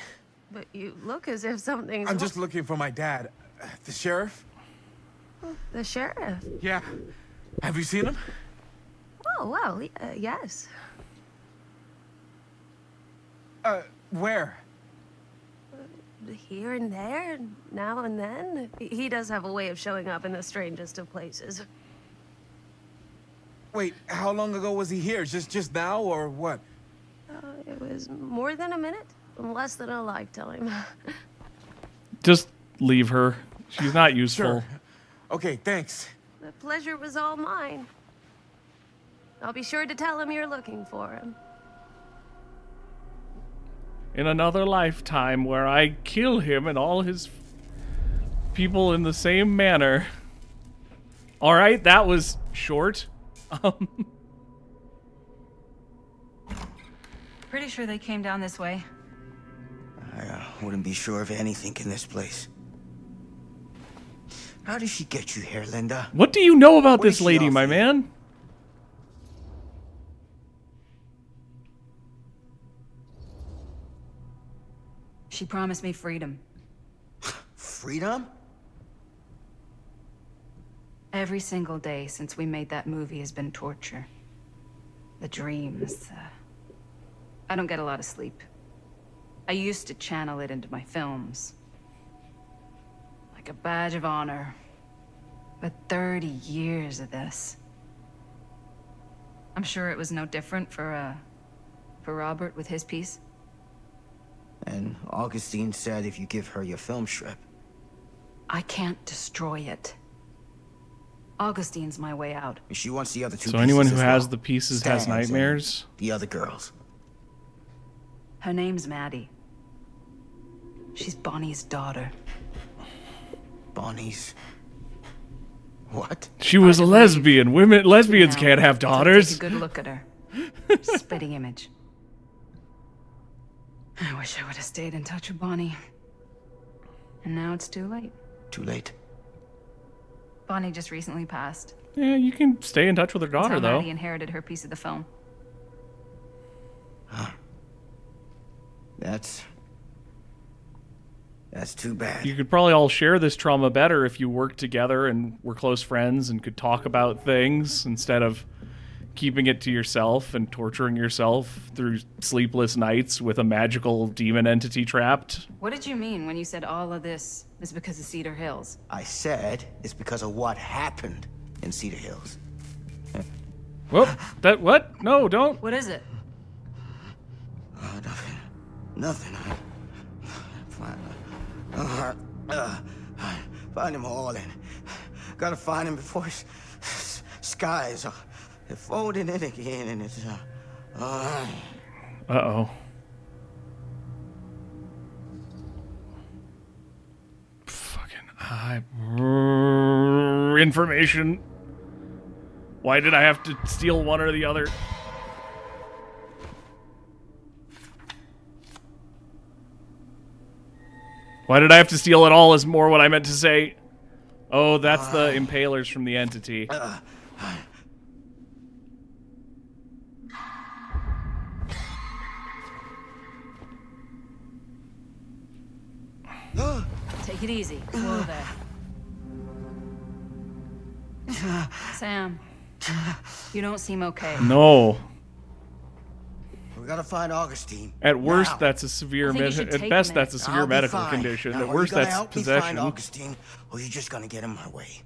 But you look as if something's I'm just looking for my dad. The sheriff? The sheriff? Yeah. Have you seen him? Oh, well, yes. Where? Here and there, now and then. He does have a way of showing up in the strangest of places. Wait, how long ago was he here? Just now, or what? It was more than a minute, less than a lifetime. Just leave her. She's not useful. Sure. Okay, thanks. The pleasure was all mine. I'll be sure to tell him you're looking for him. In another lifetime where I kill him and all his people in the same manner. All right, that was short. Pretty sure they came down this way. I wouldn't be sure of anything in this place. How did she get you here, Linda? What do you know about What this did she lady, my offer? man? She promised me freedom. Freedom? Every single day since we made that movie has been torture. The dreams. I don't get a lot of sleep. I used to channel it into my films. Like a badge of honor. But 30 years of this. I'm sure it was no different for Robert with his piece. And Augustine said if you give her your film strip. I can't destroy it. Augustine's my way out. She wants the other two So anyone pieces who as has well. the pieces has Stans and nightmares? The other girls. Her name's Maddie. She's Bonnie's daughter. Bonnie's... What? She was a lesbian. Lesbians Now, can't have take daughters. a good look at her. Spitting image. I wish I would have stayed in touch with Bonnie. And now it's too late. Too late. Bonnie just recently passed. Yeah, you can stay in touch with her That's daughter, how though. Maddie inherited her piece of the film. Huh. That's too bad. You could probably all share this trauma better if you worked together and were close friends and could talk about things instead of keeping it to yourself and torturing yourself through sleepless nights with a magical demon entity trapped? What did you mean when you said all of this is because of Cedar Hills? I said it's because of what happened in Cedar Hills. Whoop! What? No, don't. What is it? Nothing. Nothing. Find him all in. Gotta find him before his skies are folding in again, and it's Uh-oh. Fucking information. Why did I have to steal one or the other? Why did I have to steal it all is more what I meant to say. Oh, that's the impalers from the entity. Take it easy. Whoa there. Sam, you don't seem okay. No. We gotta find Augustine. At worst, now. that's a severe. I think you should At take best, him that's a in. severe I'll be medical fine. condition. Now, At are worst, you gonna that's help me possession. find Augustine, or are you just gonna get in my way?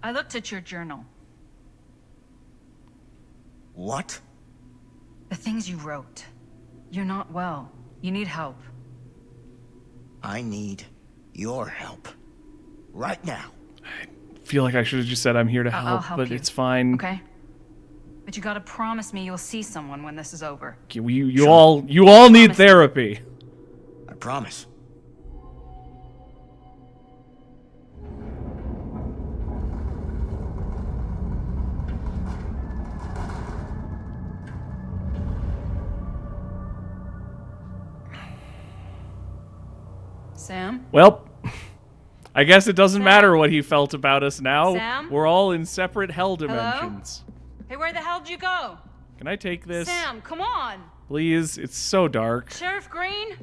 I looked at your journal. What? The things you wrote. You're not well. You need help. I need your help. Right now. I feel like I should have just said I'm here to I'll help, help but you. it's fine. Okay? But you gotta promise me you'll see someone when this is over. You all need Promise. therapy. I promise. Sam? Well, I guess it doesn't matter what he felt about us now. Sam? We're all in separate hell dimensions. Hey, where the hell did you go? Can I take this? Sam, come on. Please, it's so dark. Sheriff Green?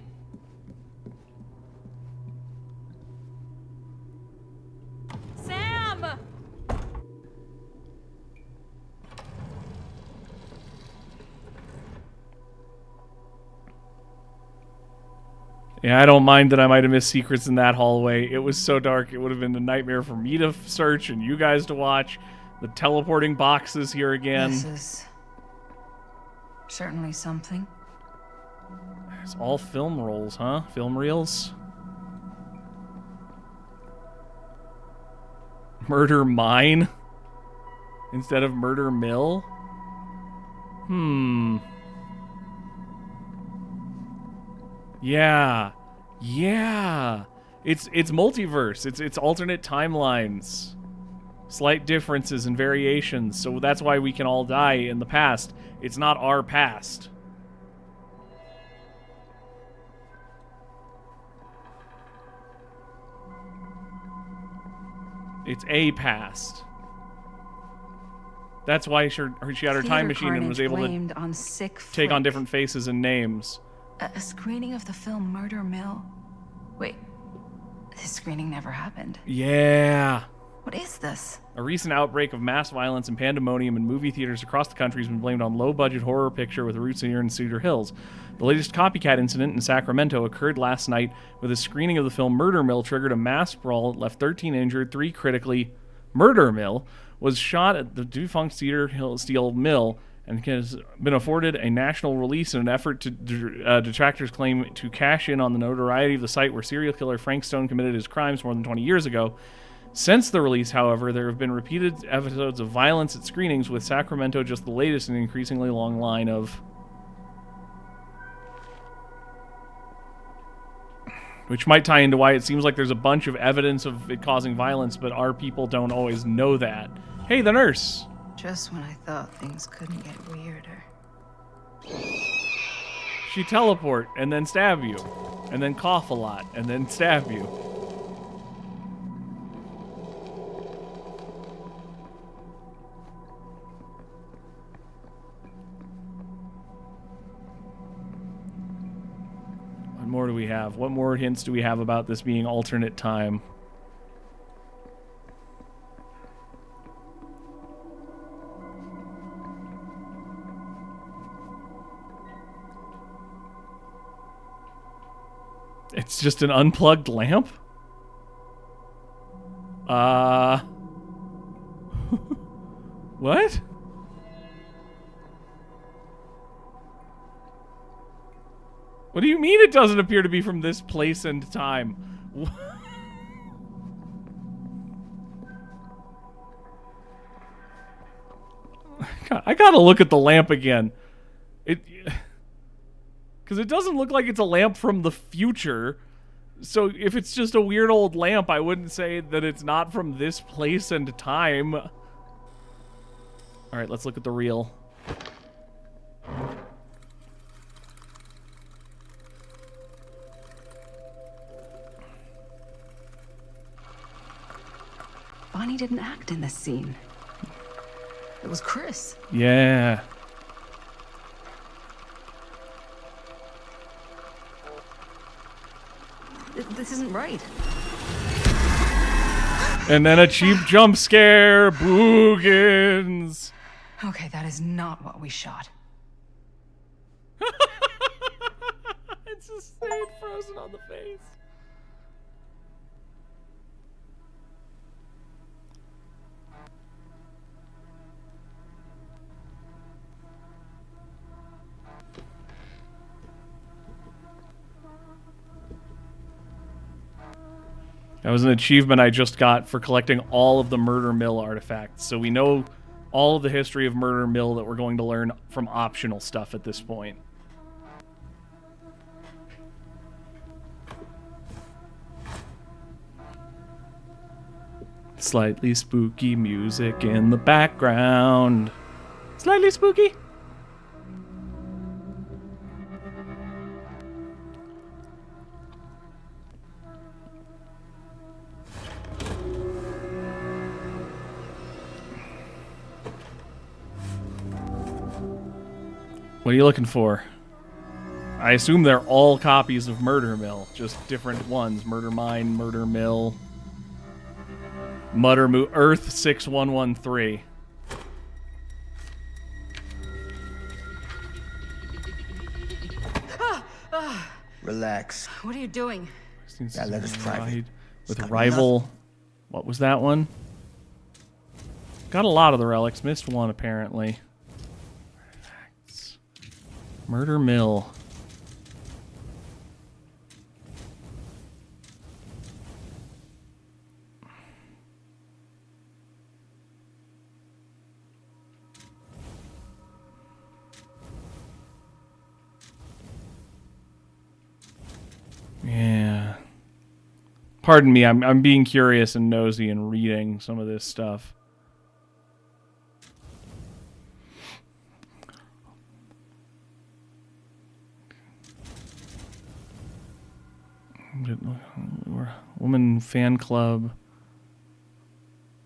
Sam! Yeah, I don't mind that I might have missed secrets in that hallway. It was so dark, it would have been a nightmare for me to search and you guys to watch. The teleporting boxes here again. This is certainly something. It's all film rolls, huh? Film reels? Murder Mine? Instead of Murder Mill? Yeah. Yeah. It's multiverse. It's alternate timelines. Slight differences and variations. So that's why we can all die in the past. It's not our past. It's a past. That's why she had her time machine and was able to on sick take on flick. different faces and names. A screening of the film Murder Mill? Wait, this screening never happened. Yeah. What is this? A recent outbreak of mass violence and pandemonium in movie theaters across the country has been blamed on low-budget horror picture with roots here in Cedar Hills. The latest copycat incident in Sacramento occurred last night with a screening of the film Murder Mill triggered a mass brawl that left 13 injured, 3 critically. Murder Mill was shot at the defunct Cedar Hill Steel Mill and has been afforded a national release in an effort to detractors claim to cash in on the notoriety of the site where serial killer Frank Stone committed his crimes more than 20 years ago. Since the release, however, there have been repeated episodes of violence at screenings, with Sacramento just the latest in an increasingly long line of... Which might tie into why it seems like there's a bunch of evidence of it causing violence, but our people don't always know that. Hey, the nurse! Just when I thought things couldn't get weirder. She teleport, and then stab you. And then cough a lot, and then stab you. One more do we have? What more hints do we have about this being alternate time? It's just an unplugged lamp? What? What do you mean it doesn't appear to be from this place and time? I gotta look at the lamp again. Because it doesn't look like it's a lamp from the future. So if it's just a weird old lamp, I wouldn't say that it's not from this place and time. Alright, let's look at the reel. Bonnie didn't act in this scene. It was Chris. Yeah. This isn't right. And then a cheap jump scare. Boogans. Okay, that is not what we shot. It's just staying frozen on the face. That was an achievement I just got for collecting all of the Murder Mill artifacts. So we know all of the history of Murder Mill that we're going to learn from optional stuff at this point. Slightly spooky music in the background. Slightly spooky. What are you looking for? I assume they're all copies of Murder Mill, just different ones. Murder Mine, Murder Mill, Earth 6113. Relax. What are you doing? That letter's private. With rival. What was that one? Got a lot of the relics. Missed one, apparently. Murder Mill. Yeah. Pardon me, I'm being curious and nosy and reading some of this stuff. Woman fan club.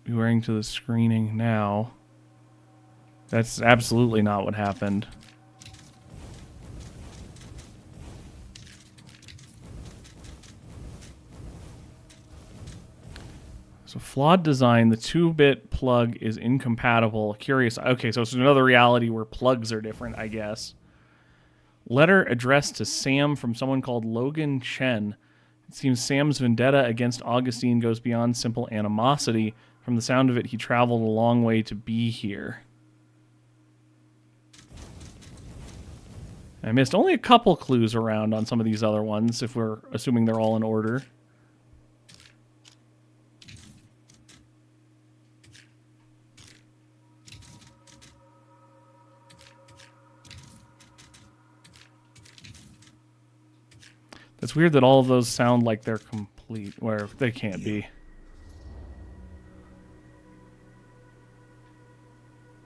Be wearing to the screening now. That's absolutely not what happened. So flawed design. The 2-bit plug is incompatible. Curious. Okay, so it's another reality where plugs are different, I guess. Letter addressed to Sam from someone called Logan Chen. It seems Sam's vendetta against Augustine goes beyond simple animosity. From the sound of it, he traveled a long way to be here. I missed only a couple clues around on some of these other ones, if we're assuming they're all in order. It's weird that all of those sound like they're complete, where they can't be.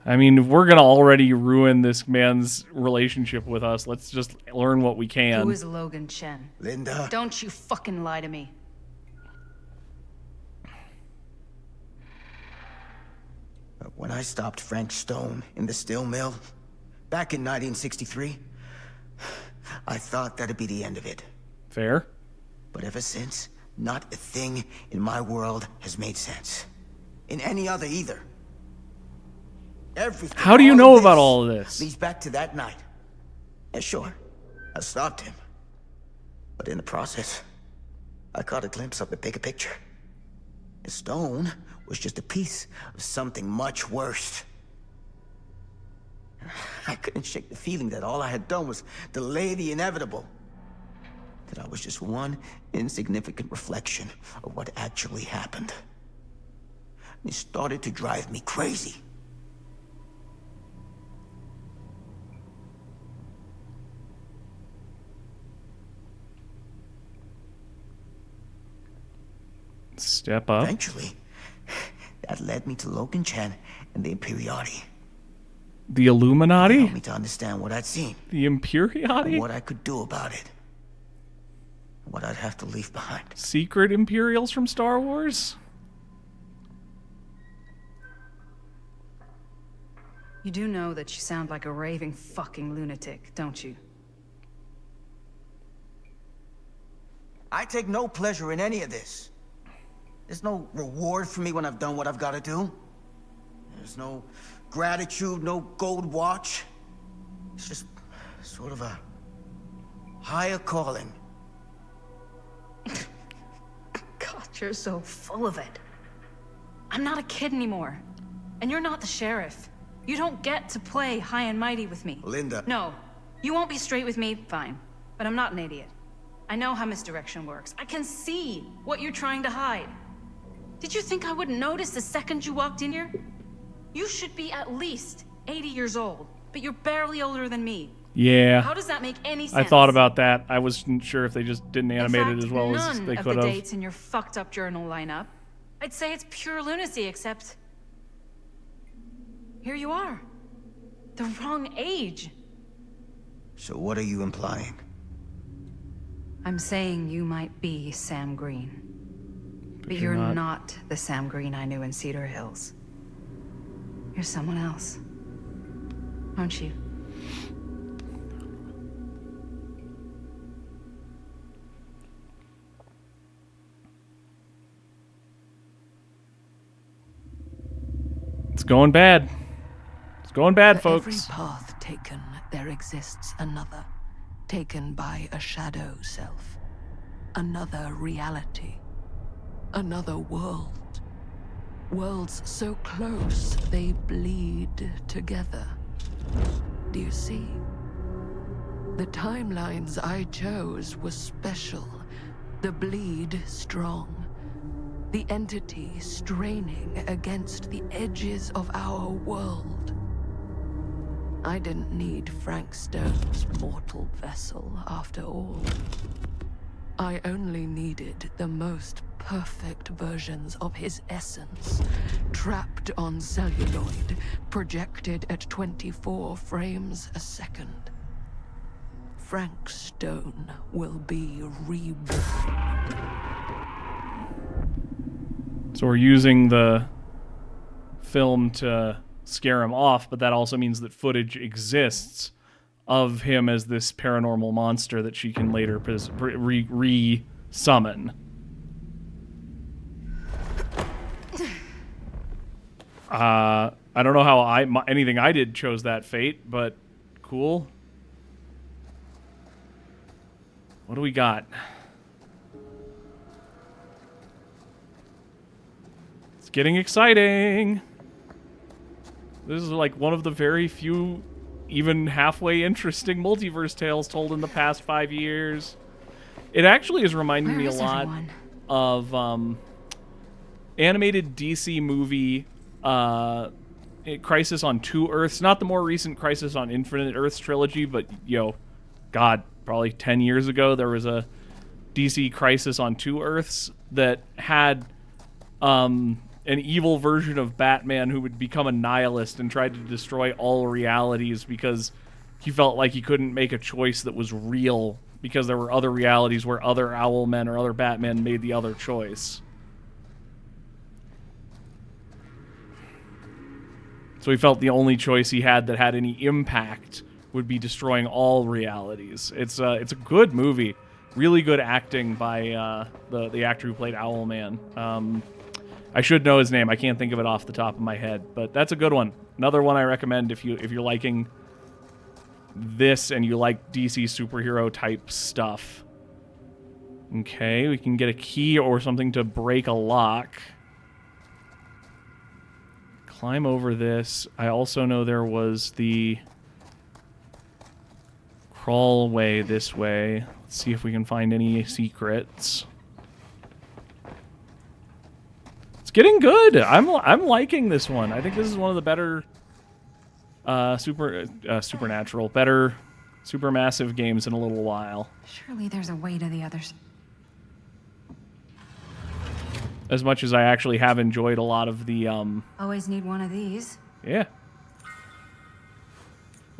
I mean, if we're gonna already ruin this man's relationship with us, let's just learn what we can. Who is Logan Chen? Linda. Don't you fucking lie to me. When I stopped Frank Stone in the steel mill, back in 1963, I thought that'd be the end of it. Fair. But ever since, not a thing in my world has made sense. In any other either. Everything. How do you know about all of this? Leads back to that night. And sure, I stopped him. But in the process, I caught a glimpse of the bigger picture. The stone was just a piece of something much worse. I couldn't shake the feeling that all I had done was delay the inevitable. That I was just one insignificant reflection of what actually happened. It started to drive me crazy. Step up. Eventually, that led me to Loken Chen and the Imperiati. The Illuminati? Helped me to understand what I'd seen. The Imperiati? And what I could do about it. What I'd have to leave behind. Secret Imperials from Star Wars? You do know that you sound like a raving fucking lunatic, don't you? I take no pleasure in any of this. There's no reward for me when I've done what I've got to do. There's no gratitude, no gold watch. It's just sort of a higher calling. God, you're so full of it. I'm not a kid anymore. And you're not the sheriff. You don't get to play high and mighty with me. Linda. No. You won't be straight with me, fine. But I'm not an idiot. I know how misdirection works. I can see what you're trying to hide. Did you think I wouldn't notice the second you walked in here? You should be at least 80 years old, but you're barely older than me. Yeah. How does that make any sense? I thought about that. I wasn't sure if they just didn't animate it as well as they none could of the have. dates in your fucked up journal line up. I'd say it's pure lunacy, except here you are. The wrong age. So what are you implying? I'm saying you might be Sam Green. But you're you're not. not the Sam Green I knew in Cedar Hills. You're someone else. Aren't you? It's going bad. It's going bad, For folks. every path taken, there exists another, taken by a shadow self. Another reality. Another world. Worlds so close, they bleed together. Do you see? The timelines I chose were special. The bleed strong. The entity straining against the edges of our world. I didn't need Frank Stone's mortal vessel, after all. I only needed the most perfect versions of his essence, trapped on celluloid, projected at 24 frames a second. Frank Stone will be reborn. So we're using the film to scare him off, but that also means that footage exists of him as this paranormal monster that she can later re-summon. I don't know how anything I did chose that fate, but cool. What do we got? It's getting exciting. This is like one of the very few even halfway interesting multiverse tales told in the past 5 years. It actually is reminding me a lot of animated DC movie Crisis on Two Earths. Not the more recent Crisis on Infinite Earths trilogy, but God, probably 10 years ago there was a DC Crisis on Two Earths that had an evil version of Batman who would become a nihilist and tried to destroy all realities because he felt like he couldn't make a choice that was real because there were other realities where other Owlmen or other Batmen made the other choice. So he felt the only choice he had that had any impact would be destroying all realities. It's a good movie. Really good acting by the actor who played Owlman. I should know his name. I can't think of it off the top of my head, but that's a good one. Another one I recommend if you're liking this and you like DC superhero type stuff. Okay, we can get a key or something to break a lock. Climb over this. I also know there was the crawl way this way. Let's see if we can find any secrets. It's getting good. I'm liking this one. I think this is one of the better supernatural, better supermassive games in a little while. Surely there's a way to the others. As much as I actually have enjoyed a lot of the Always need one of these. yeah.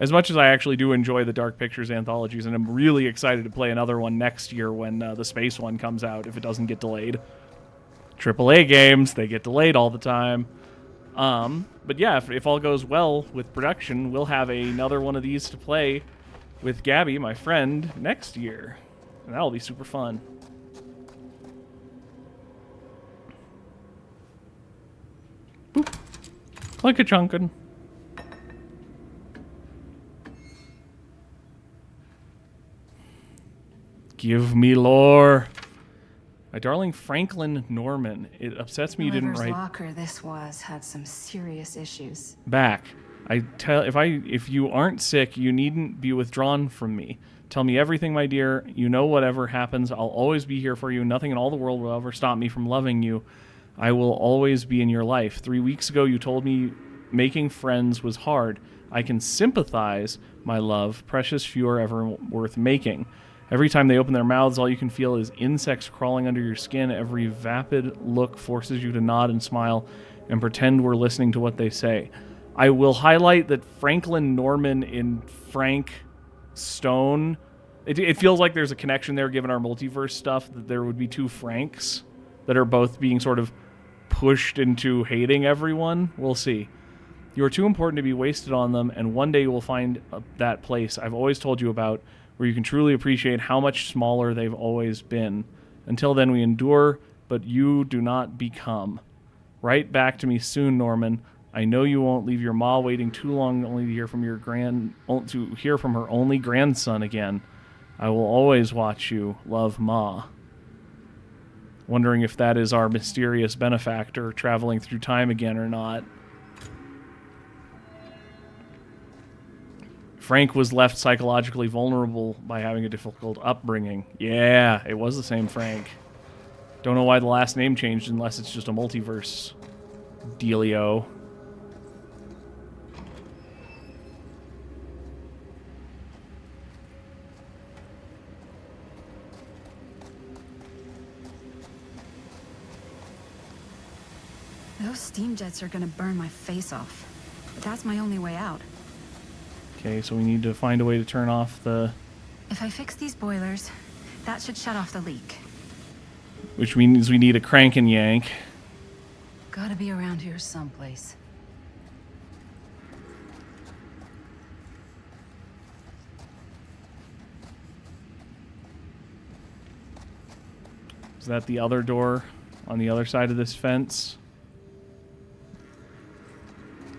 As much as I actually do enjoy the Dark Pictures anthologies, and I'm really excited to play another one next year when the space one comes out, if it doesn't get delayed. AAA games, they get delayed all the time. But yeah, if all goes well with production, we'll have another one of these to play with Gabby, my friend, next year. And that'll be super fun. Boop. Clunk-a-chunkin'. Give me lore. My darling Franklin Norman. It upsets me you didn't write locker this was had some serious issues. back. If you aren't sick, you needn't be withdrawn from me. Tell me everything, my dear. You know whatever happens, I'll always be here for you. Nothing in all the world will ever stop me from loving you. I will always be in your life. 3 weeks ago, you told me making friends was hard. I can sympathize, my love. Precious few are ever worth making. Every time they open their mouths, all you can feel is insects crawling under your skin. Every vapid look forces you to nod and smile and pretend we're listening to what they say. I will highlight that Franklin Norman in Frank Stone, it feels like there's a connection there given our multiverse stuff, that there would be two Franks that are both being sort of pushed into hating everyone. We'll see. You are too important to be wasted on them, and one day you will find that place I've always told you about, where you can truly appreciate how much smaller they've always been. Until then, we endure, but you do not become. Write back to me soon, Norman. I know you won't leave your ma waiting too long only to hear from her only grandson again. I will always watch you. Love, Ma. Wondering if that is our mysterious benefactor traveling through time again or not. Frank was left psychologically vulnerable by having a difficult upbringing. Yeah, it was the same Frank. Don't know why the last name changed unless it's just a multiverse dealio. Those steam jets are gonna burn my face off. But that's my only way out. Okay, so we need to find a way to turn off the... If I fix these boilers, that should shut off the leak. Which means we need a crank and yank. Gotta be around here someplace. Is that the other door on the other side of this fence?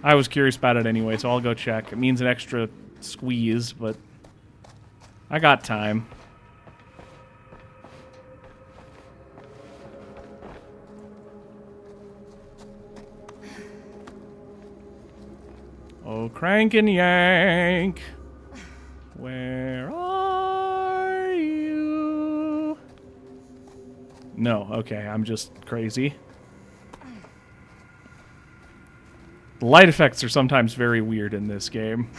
I was curious about it anyway, so I'll go check. It means an extra squeeze, but I got time. Oh, crank and yank. Where are you? No, okay, I'm just crazy. The light effects are sometimes very weird in this game.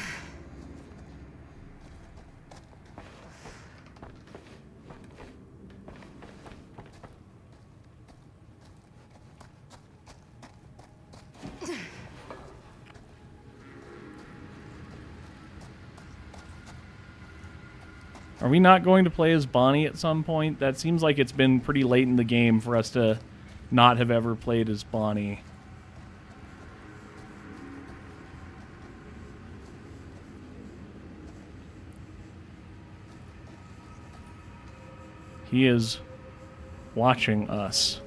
Are we not going to play as Bonnie at some point? That seems like it's been pretty late in the game for us to not have ever played as Bonnie. He is watching us.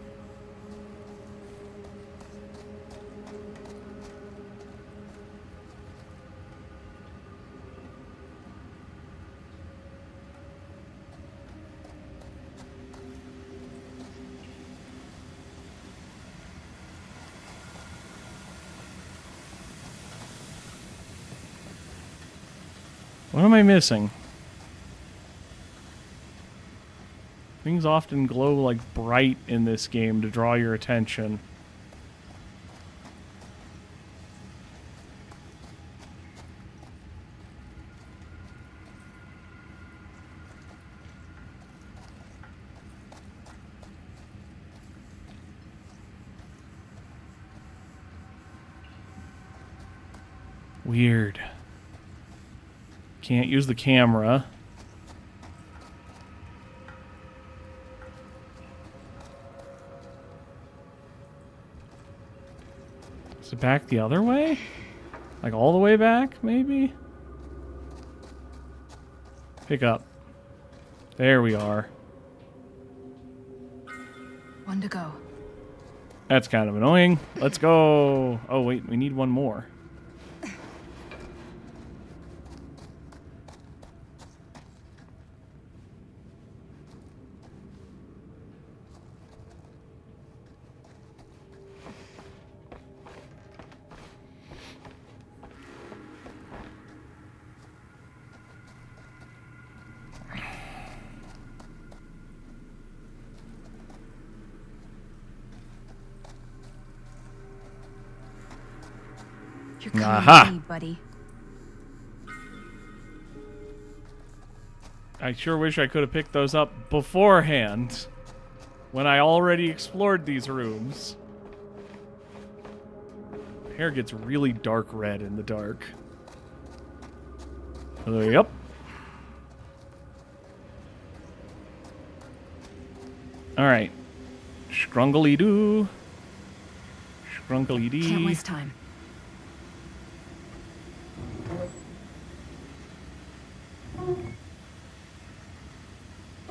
What am I missing? Things often glow like bright in this game to draw your attention. Weird. Can't use the camera. Is it back the other way? Like all the way back, maybe? Pick up. There we are. One to go. That's kind of annoying. Let's go. Oh, wait, we need one more. You're coming Aha. with me, buddy. I sure wish I could have picked those up beforehand when I already explored these rooms. Hair gets really dark red in the dark. Yep. Alright. Scrungly-doo. Scrungly-dee. Can't waste time.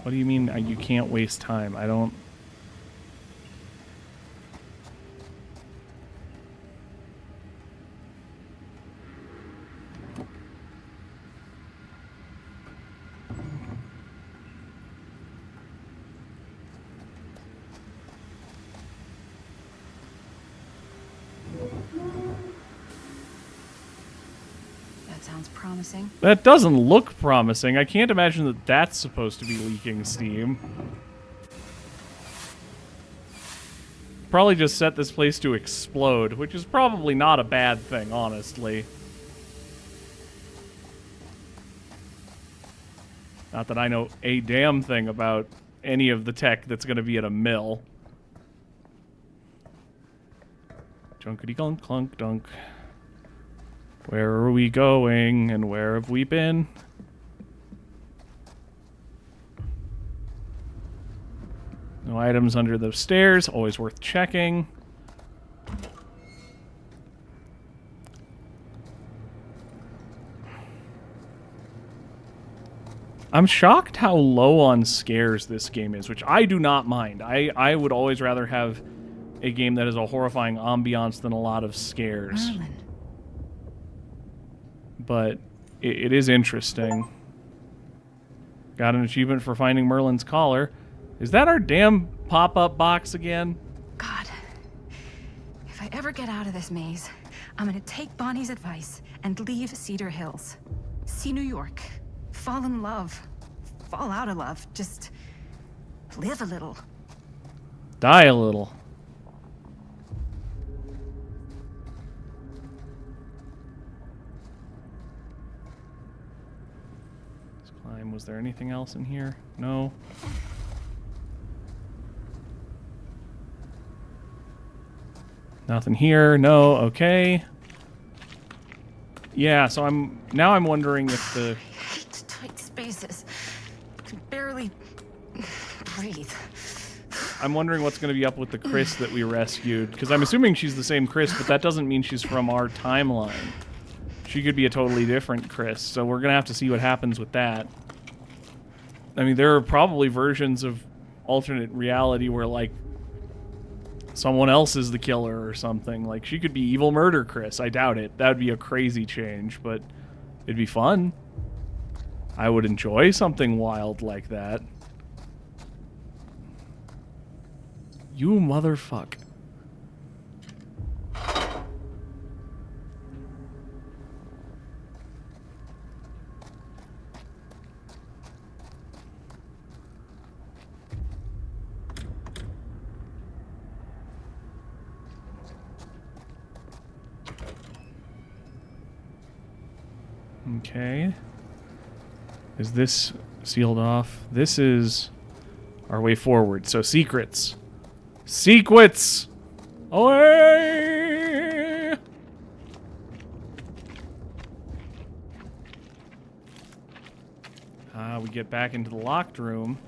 What do you mean you can't waste time? I don't... That sounds promising. That doesn't look promising. I can't imagine that that's supposed to be leaking steam. Probably just set this place to explode, which is probably not a bad thing, honestly. Not that I know a damn thing about any of the tech that's going to be at a mill. Junkety clunk clunk dunk. Where are we going and where have we been? No items under those stairs, always worth checking. I'm shocked how low on scares this game is, which I do not mind. I would always rather have a game that has a horrifying ambiance than a lot of scares. Merlin. But it is interesting. Got an achievement for finding Merlin's collar. Is that our damn pop-up box again? God. If I ever get out of this maze, I'm gonna take Bonnie's advice and leave Cedar Hills. See New York. Fall in love. Fall out of love. Just live a little. Die a little. Let's climb. Was there anything else in here? No. Nothing here. No. Okay. Yeah, so I'm wondering if the... I hate tight spaces. I can barely breathe. I'm wondering what's going to be up with the Chris that we rescued, because I'm assuming she's the same Chris, but that doesn't mean she's from our timeline. She could be a totally different Chris, so we're going to have to see what happens with that. I mean, there are probably versions of alternate reality where, like, someone else is the killer or something. Like, she could be evil murder Chris. I doubt it. That would be a crazy change, but it'd be fun. I would enjoy something wild like that. You motherfuck. Okay. Is this sealed off? This is our way forward. So secrets. Secrets! Away! We get back into the locked room.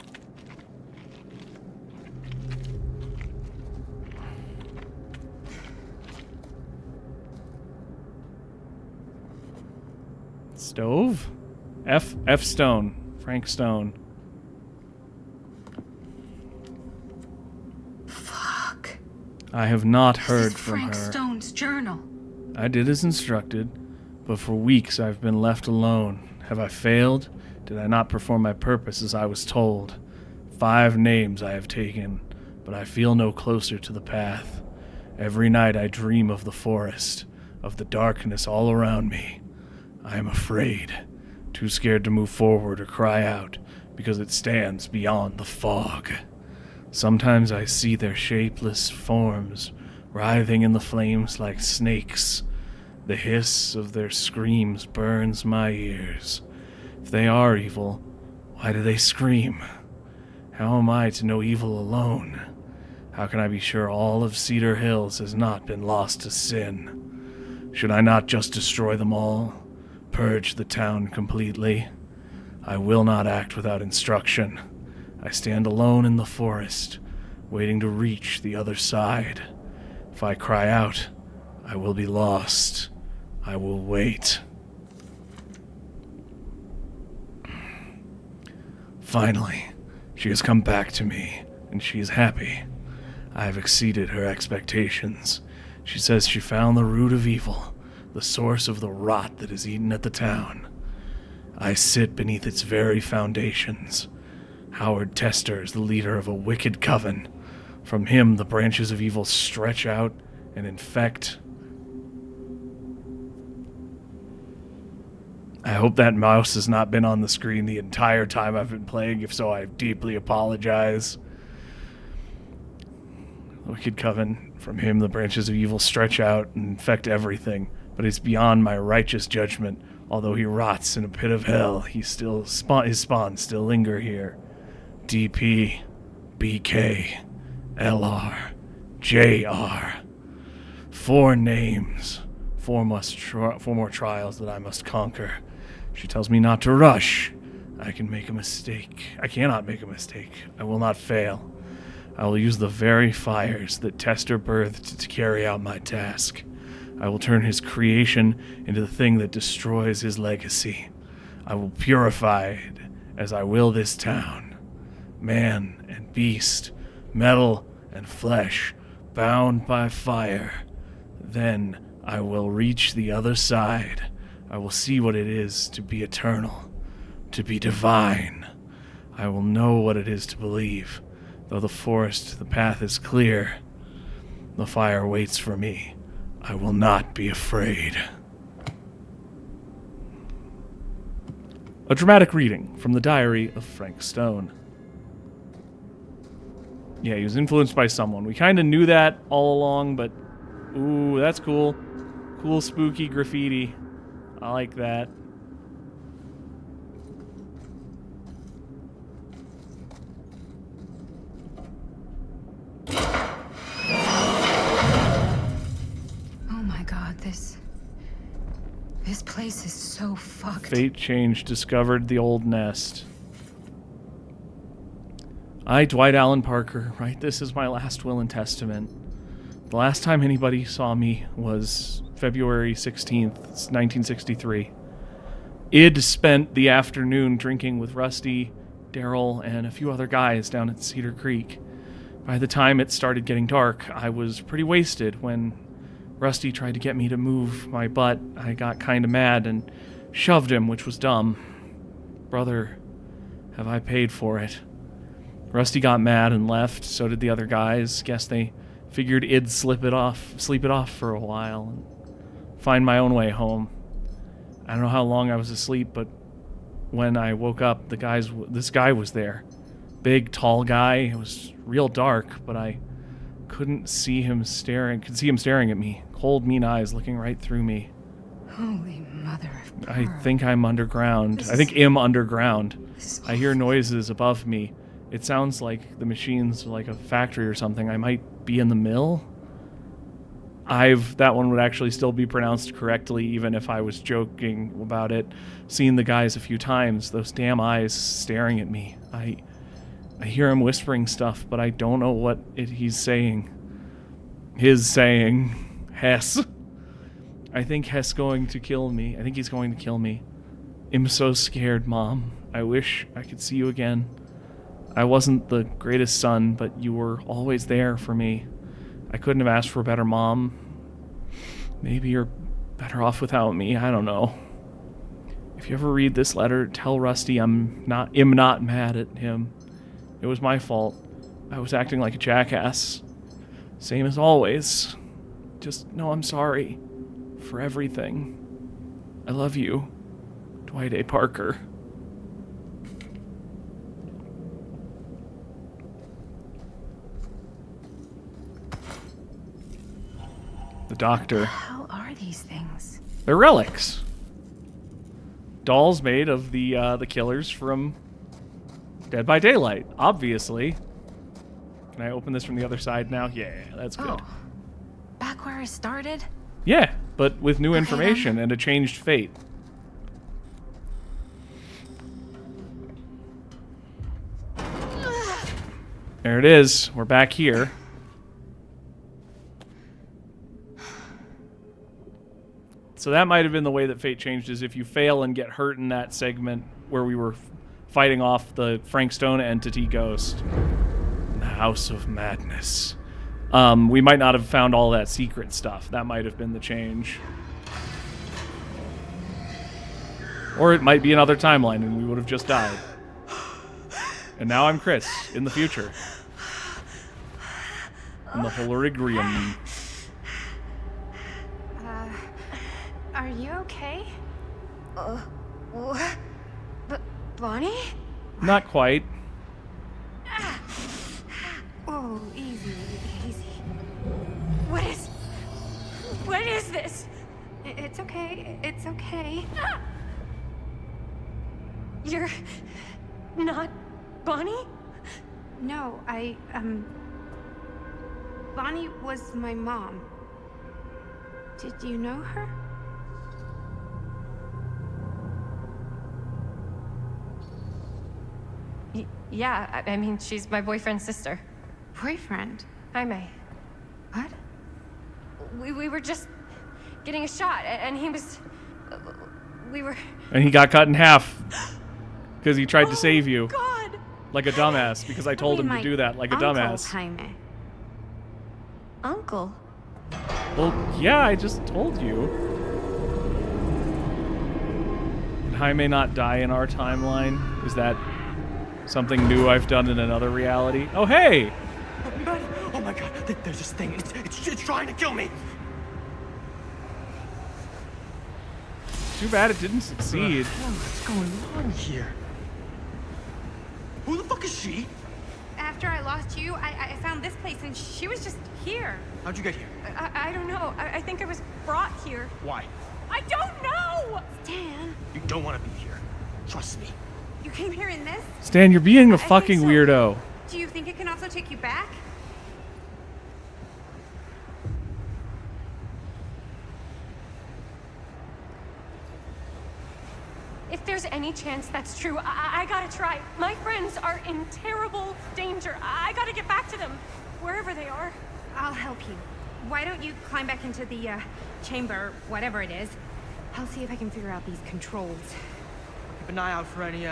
Stove? F. Stone. Frank Stone. Fuck. I have not heard This is from Frank her. Stone's journal. I did as instructed, but for weeks I've been left alone. Have I failed? Did I not perform my purpose as I was told? 5 names I have taken, but I feel no closer to the path. Every night I dream of the forest, of the darkness all around me. I am afraid, too scared to move forward or cry out, because it stands beyond the fog. Sometimes I see their shapeless forms, writhing in the flames like snakes. The hiss of their screams burns my ears. If they are evil, why do they scream? How am I to know evil alone? How can I be sure all of Cedar Hills has not been lost to sin? Should I not just destroy them all? Purge the town completely? I will not act without instruction. I stand alone in the forest, waiting to reach the other side. If I cry out, I will be lost. I will wait. Finally, she has come back to me, and she is happy. I have exceeded her expectations. She says she found the root of evil, the source of the rot that is eaten at the town. I sit beneath its very foundations. Howard Tester is the leader of a wicked coven. From him, the branches of evil stretch out and infect. I hope that mouse has not been on the screen the entire time I've been playing. If so, I deeply apologize. The wicked coven, from him the branches of evil stretch out and infect everything, but it's beyond my righteous judgment. Although he rots in a pit of hell, his spawn still linger here. DP, BK, LR, JR. 4 names, 4 more trials that I must conquer. She tells me not to rush. I can make a mistake. I cannot make a mistake. I will not fail. I will use the very fires that Tester birthed to carry out my task. I will turn his creation into the thing that destroys his legacy. I will purify it as I will this town. Man and beast, metal and flesh, bound by fire. Then I will reach the other side. I will see what it is to be eternal, to be divine. I will know what it is to believe. Though the forest, the path is clear. The fire waits for me. I will not be afraid. A dramatic reading from the diary of Frank Stone. Yeah, he was influenced by someone. We kind of knew that all along, but ooh, that's cool. Cool, spooky graffiti. I like that. Oh my god, this place is so fucked. Fate change discovered the old nest. I, Dwight Allen Parker, write this as my last will and testament. The last time anybody saw me was February 16th, 1963. Id spent the afternoon drinking with Rusty, Daryl, and a few other guys down at Cedar Creek. By the time it started getting dark, I was pretty wasted. When Rusty tried to get me to move my butt, I got kinda mad and shoved him, which was dumb. Brother, have I paid for it. Rusty got mad and left, so did the other guys. Guess they figured I'd sleep it off for a while, and find my own way home. I don't know how long I was asleep, but when I woke up, this guy was there. Big, tall guy. It was real dark, but I could see him staring at me. Cold, mean eyes looking right through me. Holy mother of pearl. I think I'm underground. I think I'm underground. I hear noises above me. It sounds like the machine's like a factory or something. I might be in the mill. That one would actually still be pronounced correctly, even if I was joking about it. Seen the guys a few times. Those damn eyes staring at me. I hear him whispering stuff, but I don't know what he's saying. Hess. I think Hess going to kill me. I think he's going to kill me. I'm so scared, Mom. I wish I could see you again. I wasn't the greatest son, but you were always there for me. I couldn't have asked for a better mom. Maybe you're better off without me. I don't know. If you ever read this letter, tell Rusty I'm not mad at him. It was my fault. I was acting like a jackass. Same as always. Just know I'm sorry for everything. I love you, Dwight A. Parker. The doctor. What the hell are these things? They're relics. Dolls made of the killers from Dead by Daylight, obviously. Can I open this from the other side now? Yeah, that's good. Oh. Back where I started? Yeah, but with new information and a changed fate. There it is. We're back here. So that might have been the way that fate changed, is if you fail and get hurt in that segment where we were fighting off the Frank Stone entity ghost. The House of Madness. We might not have found all that secret stuff. That might have been the change. Or it might be another timeline and we would have just died. And now I'm Chris, in the future. In the Holorigrium. Are you okay? What? Bonnie? Not quite. Oh, easy. What is this? It's okay. It's okay. You're not Bonnie? No, Bonnie was my mom. Did you know her? Yeah, I mean, she's my boyfriend's sister. Boyfriend? Jaime. What? We were just getting a shot, and he was... we were... And he got cut in half. Because he tried to save you. God! Like a dumbass, because I told him to do that like a dumbass. Jaime. Uncle? Well, yeah, I just told you. Did Jaime not die in our timeline? Is that something new I've done in another reality? Oh, hey! Oh my god, there's this thing. It's trying to kill me. Too bad it didn't succeed. What's going on here? Who the fuck is she? After I lost you, I found this place and she was just here. How'd you get here? I don't know. I think I was brought here. Why? I don't know! Stan. You don't want to be here. Trust me. You came here in this? Stan, you're being a I think fucking so. weirdo. Do you think it can also take you back? If there's any chance that's true, I gotta try. My friends are in terrible danger. I gotta get back to them, wherever they are. I'll help you. Why don't you climb back into the chamber, whatever it is? I'll see if I can figure out these controls. Keep an eye out for any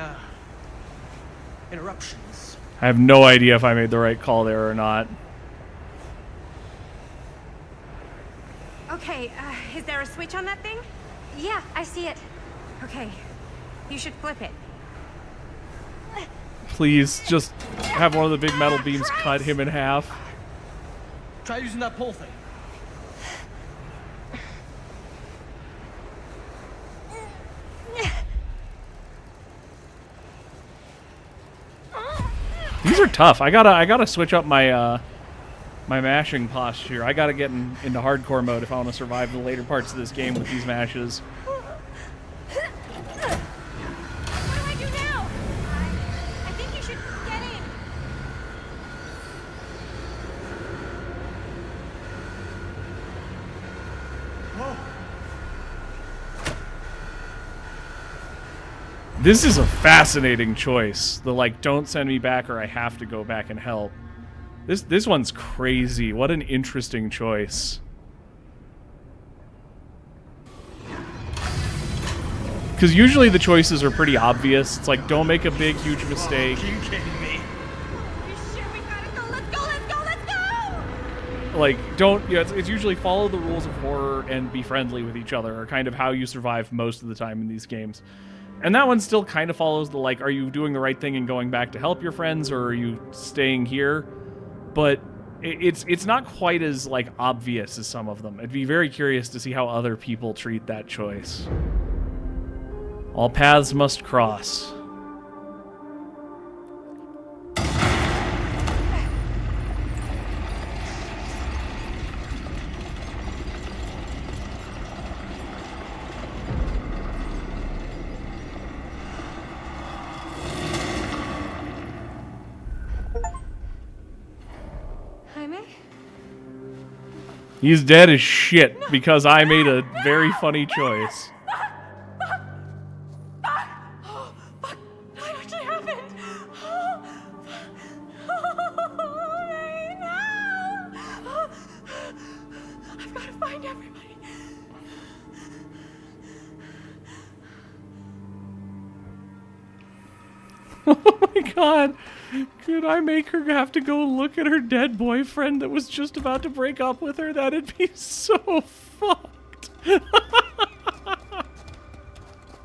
interruptions. I have no idea if I made the right call there or not. Okay, is there a switch on that thing? Yeah, I see it. Okay, you should flip it. Please, just have one of the big metal beams cut him in half. Try using that pole thing. These are tough. I gotta switch up my my mashing posture. I gotta get into hardcore mode if I want to survive the later parts of this game with these mashes. What do I do now? I think you should get in. This is a fascinating choice. The like, don't send me back or I have to go back and help. This one's crazy. What an interesting choice. Because usually the choices are pretty obvious. It's like, don't make a big, huge mistake. Are you kidding me? Like, don't, yeah, it's usually follow the rules of horror and be friendly with each other, are kind of how you survive most of the time in these games. And that one still kind of follows the, like, are you doing the right thing and going back to help your friends, or are you staying here? But it's not quite as, like, obvious as some of them. I'd be very curious to see how other people treat that choice. All paths must cross. He's dead as shit because I made a very funny choice. What actually happened? I've got to find everybody. Oh my god. Could I make her have to go look at her dead boyfriend that was just about to break up with her? That'd be so fucked.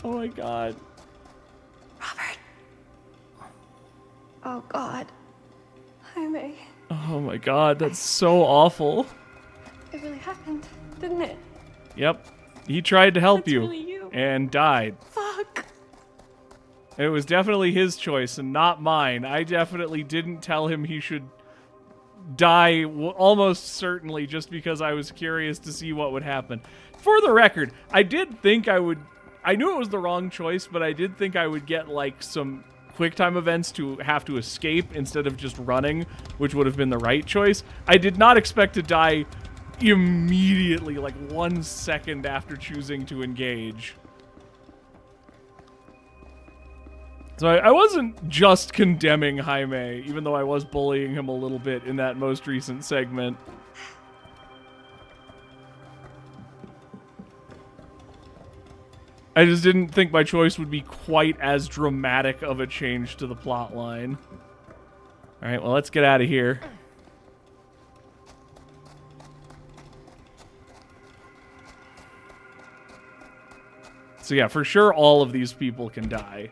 Oh my god. Robert. Oh God. Jaime. Oh my god, that's so awful. It really happened, didn't it? Yep. He tried to help That's you really you. and died. Fuck. It was definitely his choice and not mine. I definitely didn't tell him he should die almost certainly just because I was curious to see what would happen. For the record, I did think I would... I knew it was the wrong choice, but I did think I would get, like, some QuickTime events to have to escape instead of just running, which would have been the right choice. I did not expect to die immediately, like 1 second after choosing to engage. So I wasn't just condemning Jaime, even though I was bullying him a little bit in that most recent segment. I just didn't think my choice would be quite as dramatic of a change to the plot line. Alright, well, let's get out of here. So yeah, for sure all of these people can die.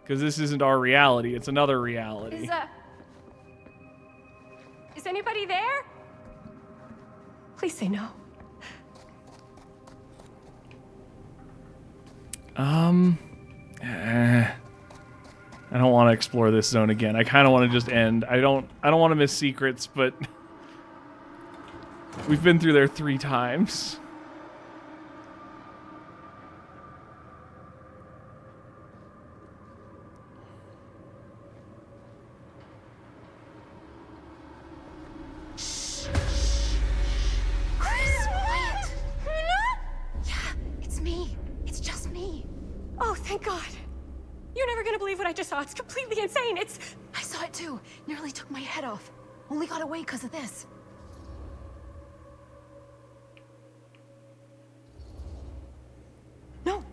Because this isn't our reality, it's another reality. Is anybody there? Please say no. I don't want to explore this zone again. I kind of want to just end. I don't want to miss secrets, but we've been through there 3 times. It's completely insane. I saw it too. Nearly took my head off. Only got away because of this. No,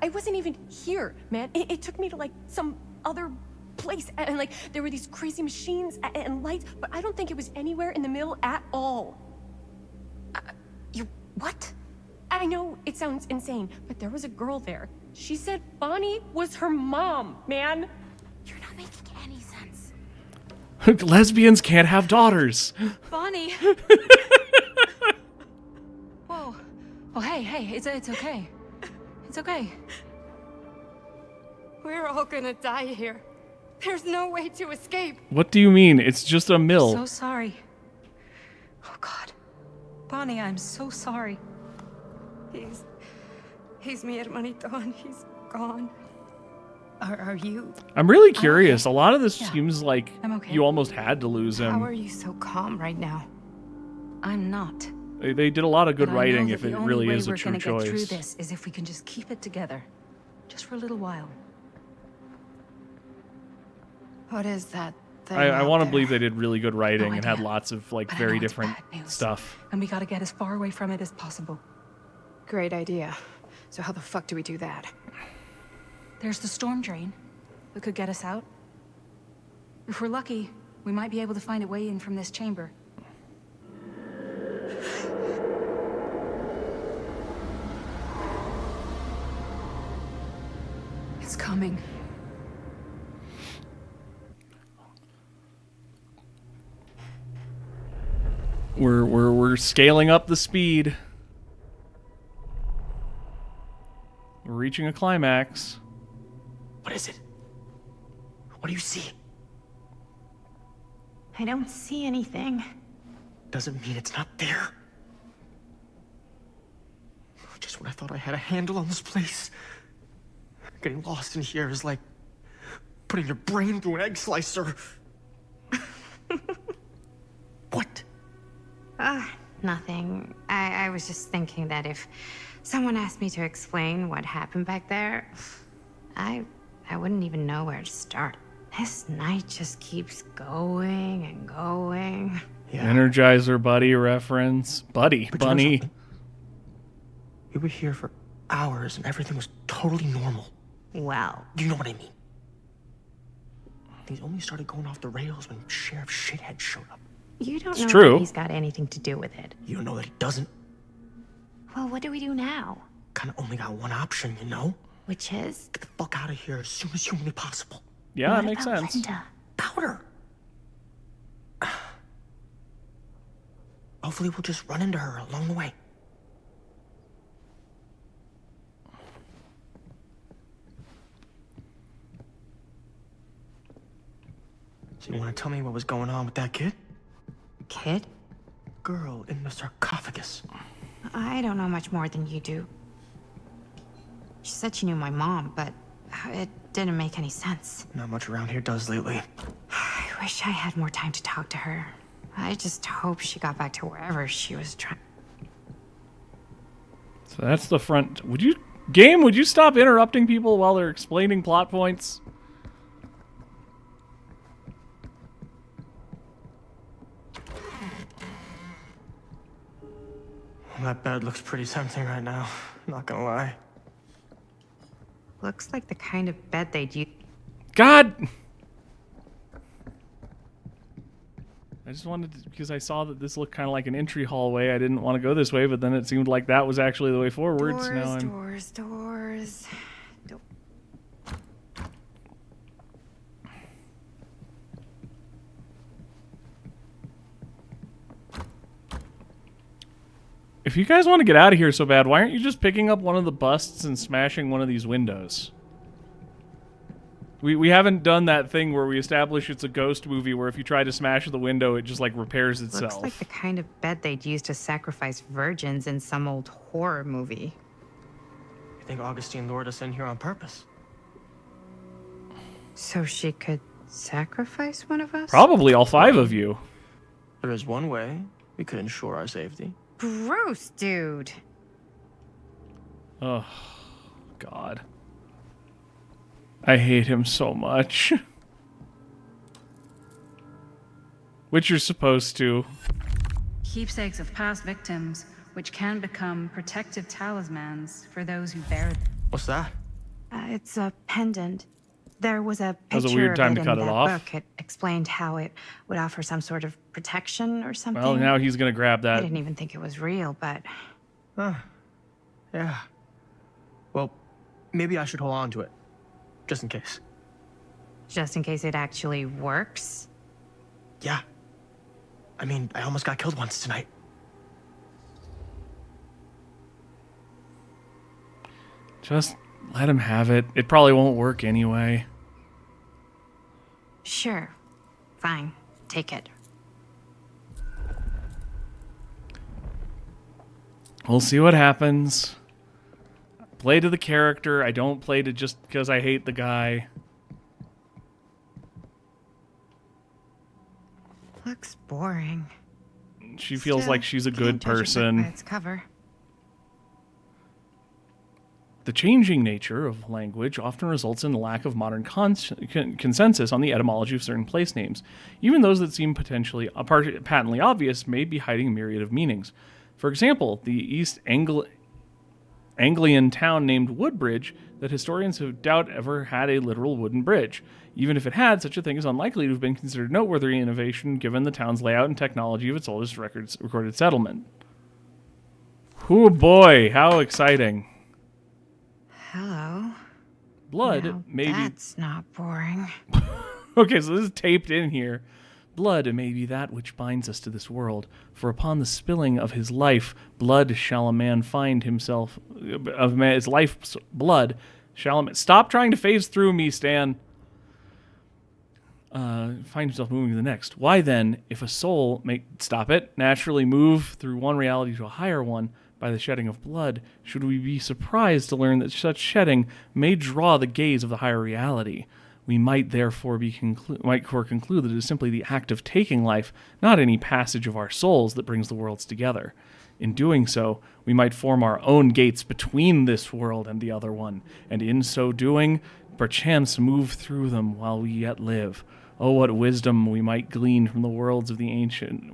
I wasn't even here, man. It took me to like some other place, and like there were these crazy machines and lights, but I don't think it was anywhere in the middle at all. You what? I know it sounds insane, but there was a girl there. She said Bonnie was her mom, man. You're not making any sense. Lesbians can't have daughters. Bonnie. Whoa. Oh, hey, it's okay. It's okay. We're all gonna die here. There's no way to escape. What do you mean? It's just a mill. So sorry. Oh, God. Bonnie, I'm so sorry. He's mi hermanito and he's gone. Are you? I'm really curious. okay. A lot of this Yeah, seems like I'm okay. you almost had to lose him. How are you so calm right now? I'm not. They did a lot of good But I know writing that if the it only really way is a we're true gonna get through choice. this is if we can just keep it together. Just for a little while. What is that thing I out want to there? believe they did really good writing No and had idea. lots of like But I very know it's different bad news. stuff. And we gotta get as far away from it as possible. Great idea. So how the fuck do we do that? There's the storm drain that could get us out. If we're lucky, we might be able to find a way in from this chamber. It's coming. We're scaling up the speed. We're reaching a climax. What is it? What do you see? I don't see anything. Doesn't mean it's not there. Just when I thought I had a handle on this place. Getting lost in here is like putting your brain through an egg slicer. What? Nothing. I was just thinking that if someone asked me to explain what happened back there, I wouldn't even know where to start. This night just keeps going and going. Energizer Buddy reference. Buddy, But you know Bunny. something? We were here for hours and everything was totally normal. Well, Do you know what I mean? Things only started going off the rails when Sheriff Shithead showed up. you don't It's know true. if he's got anything to do with it. You don't know that he doesn't. Well, what do we do now? Kinda only got one option, you know? Which is? Get the fuck out of here as soon as humanly possible. Yeah, What that makes about sense. Linda? Powder! Hopefully we'll just run into her along the way. So you want to tell me what was going on with that kid? Kid? Girl in the sarcophagus. I don't know much more than you do. She said she knew my mom, but it didn't make any sense. Not much around here does lately. I wish I had more time to talk to her. I just hope she got back to wherever she was trying. So that's the front. Would you stop interrupting people while they're explaining plot points? That bed looks pretty tempting right now. Not gonna lie. Looks like the kind of bed they'd use. God! I just wanted to, because I saw that this looked kind of like an entry hallway. I didn't want to go this way, but then it seemed like that was actually the way forward. So now I'm... Doors. If you guys want to get out of here so bad, why aren't you just picking up one of the busts and smashing one of these windows? We haven't done that thing where we establish it's a ghost movie where if you try to smash the window, it just like repairs itself. Looks like the kind of bed they'd use to sacrifice virgins in some old horror movie. You think Augustine lured us in here on purpose? So she could sacrifice one of us? Probably all 5 of you. There is one way we could ensure our safety. Gross, dude. Oh, God. I hate him so much. Which you're supposed to. Keepsakes of past victims, which can become protective talismans for those who bear them. What's that? It's a pendant. There was a That was a picture weird of time it to in cut it that off. book. It explained how it would offer some sort of protection or something. Well, now he's gonna grab I that. didn't even think it was real, but Yeah. Well, maybe I should hold on to it. Just in case. just in case it actually works. Yeah. I mean, I almost got killed once tonight. Just let him have it. It probably won't work anyway. Sure. Fine. Take it. We'll see what happens. Play to the character. I don't play to just because I hate the guy. Looks boring. She feels Still, like she's a good can't judge a book person. by its cover. The changing nature of language often results in a lack of modern consensus on the etymology of certain place names. Even those that seem patently obvious may be hiding a myriad of meanings. For example, the East Anglian town named Woodbridge that historians have doubt ever had a literal wooden bridge. Even if it had, such a thing is unlikely to have been considered noteworthy innovation given the town's layout and technology of its oldest recorded settlement. Oh boy, how exciting. Hello. Blood, Now maybe... That's not boring. Okay, so this is taped in here. Blood may be that which binds us to this world, for upon the spilling of his life, blood shall a man find himself... his life's blood shall a man... Stop trying to phase through me, Stan. Find himself moving to the next. Why then, if a soul may... Stop it. Naturally move through one reality to a higher one, by the shedding of blood, should we be surprised to learn that such shedding may draw the gaze of the higher reality? We might therefore conclude that it is simply the act of taking life, not any passage of our souls, that brings the worlds together. In doing so, we might form our own gates between this world and the other one, and in so doing, perchance move through them while we yet live. Oh, what wisdom we might glean from the worlds of the ancients!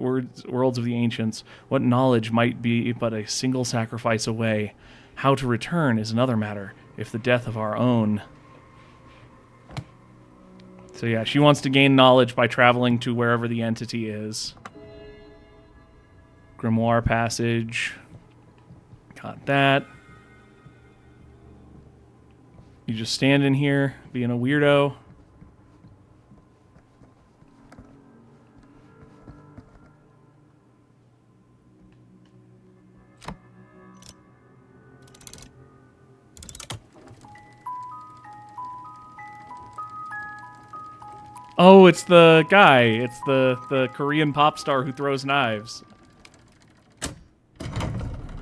What knowledge might be but a single sacrifice away? How to return is another matter, if the death of our own. So yeah, she wants to gain knowledge by traveling to wherever the entity is. Grimoire passage. Got that. You just stand in here, being a weirdo. Oh, it's the guy. It's the Korean pop star who throws knives.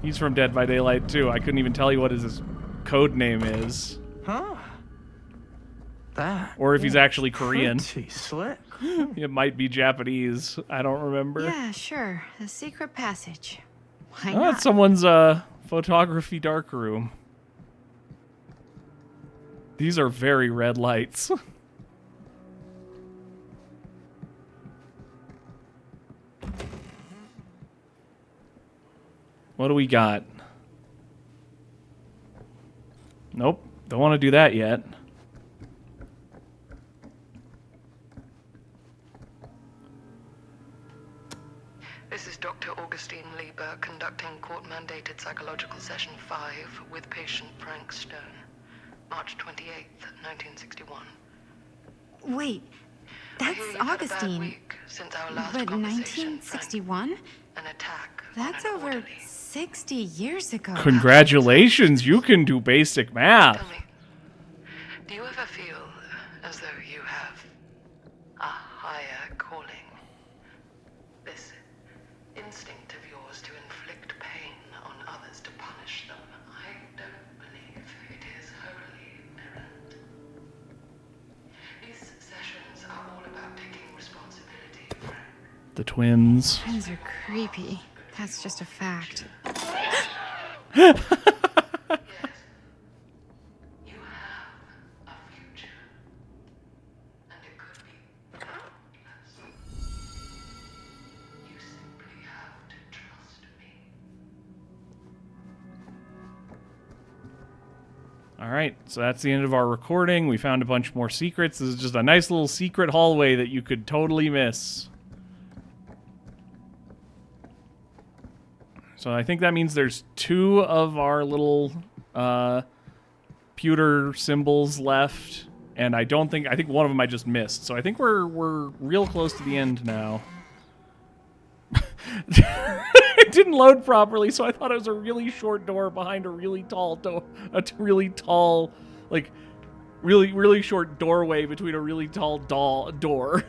He's from Dead by Daylight too. I couldn't even tell you what his code name is. Huh? That. Or if he's actually Korean. Pretty slick. It might be Japanese. I don't remember. Yeah, sure. The secret passage. Why Oh, not? it's someone's photography darkroom. These are very red lights. What do we got? Nope. Don't want to do that yet. This is Dr. Augustine Lieber conducting court-mandated psychological session 5 with patient Frank Stone. March 28th, 1961. Wait, I that's hear you've had a bad Augustine. week since our last But conversation, Frank. 1961? An attack. That's on an over orderly. 60 years ago. Congratulations, you can do basic math. Tell me, do you ever feel as though you have a higher calling? This instinct of yours to inflict pain on others, to punish them, I don't believe it is wholly errant. These sessions are all about taking responsibility, Frank. The twins. Twins are creepy. That's just a fact. Yes. You have a future. And it could be countless. You simply have to trust me. All right, so that's the end of our recording. We found a bunch more secrets. This is just a nice little secret hallway that you could totally miss. So I think that means there's 2 of our little pewter symbols left, and I think one of them I just missed. So I think we're real close to the end now. It didn't load properly, so I thought it was a really short door behind a really tall like really short doorway between a really tall door.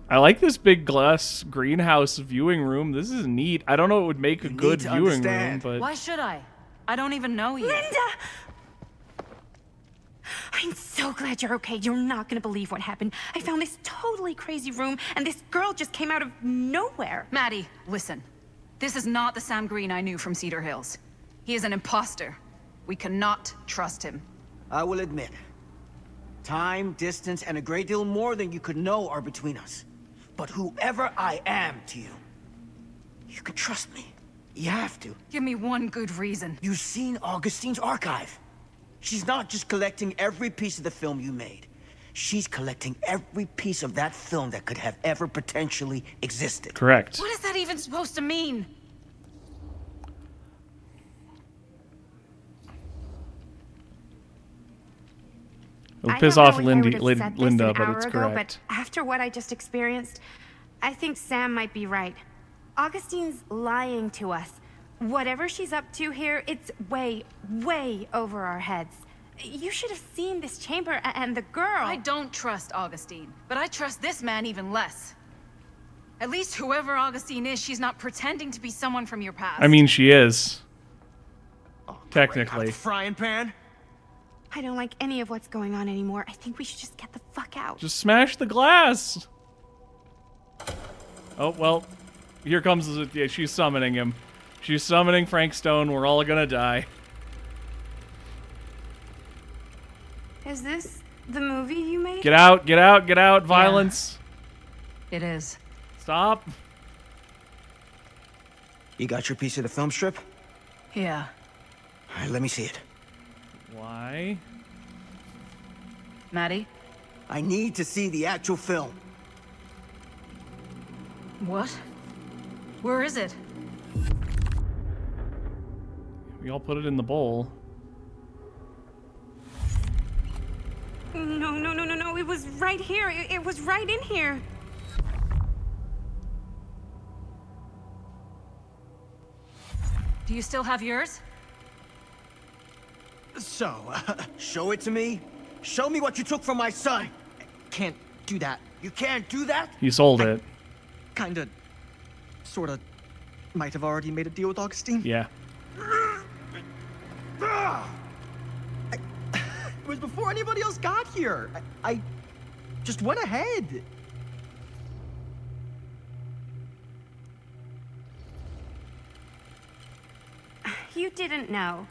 I like this big glass greenhouse viewing room. This is neat. I don't know what would make a good viewing room, but... Why should I? I don't even know you. Linda! I'm so glad you're okay. You're not gonna believe what happened. I found this totally crazy room, and this girl just came out of nowhere. Maddie, listen. This is not the Sam Green I knew from Cedar Hills. He is an imposter. We cannot trust him. I will admit, time, distance, and a great deal more than you could know are between us. But whoever I am to you, you can trust me. You have to. Give me one good reason. You've seen Augustine's archive. She's not just collecting every piece of the film you made. She's collecting every piece of that film that could have ever potentially existed. Correct. What is that even supposed to mean? It'll piss off Linda, Linda, but it's correct. But after what I just experienced, I think Sam might be right. Augustine's lying to us. Whatever she's up to here, it's way, way over our heads. You should have seen this chamber and the girl. I don't trust Augustine, but I trust this man even less. At least whoever Augustine is, she's not pretending to be someone from your past. I mean, she is. Technically. Frying pan? I don't like any of what's going on anymore. I think we should just get the fuck out. Just smash the glass. Oh, well. Here comes... Yeah, she's summoning him. She's summoning Frank Stone. We're all gonna die. Is this the movie you made? Get out, get out, get out. Violence. Yeah. It is. Stop. You got your piece of the film strip? Yeah. All right, let me see it. Why? Maddie? I need to see the actual film. What? Where is it? We all put it in the bowl. No. It was right here. It was right in here. Do you still have yours? So, show it to me. Show me what you took from my son. Can't do that. You can't do that? He sold it. Kinda, sorta, might have already made a deal with Augustine. Yeah. It was before anybody else got here. I just went ahead. You didn't know.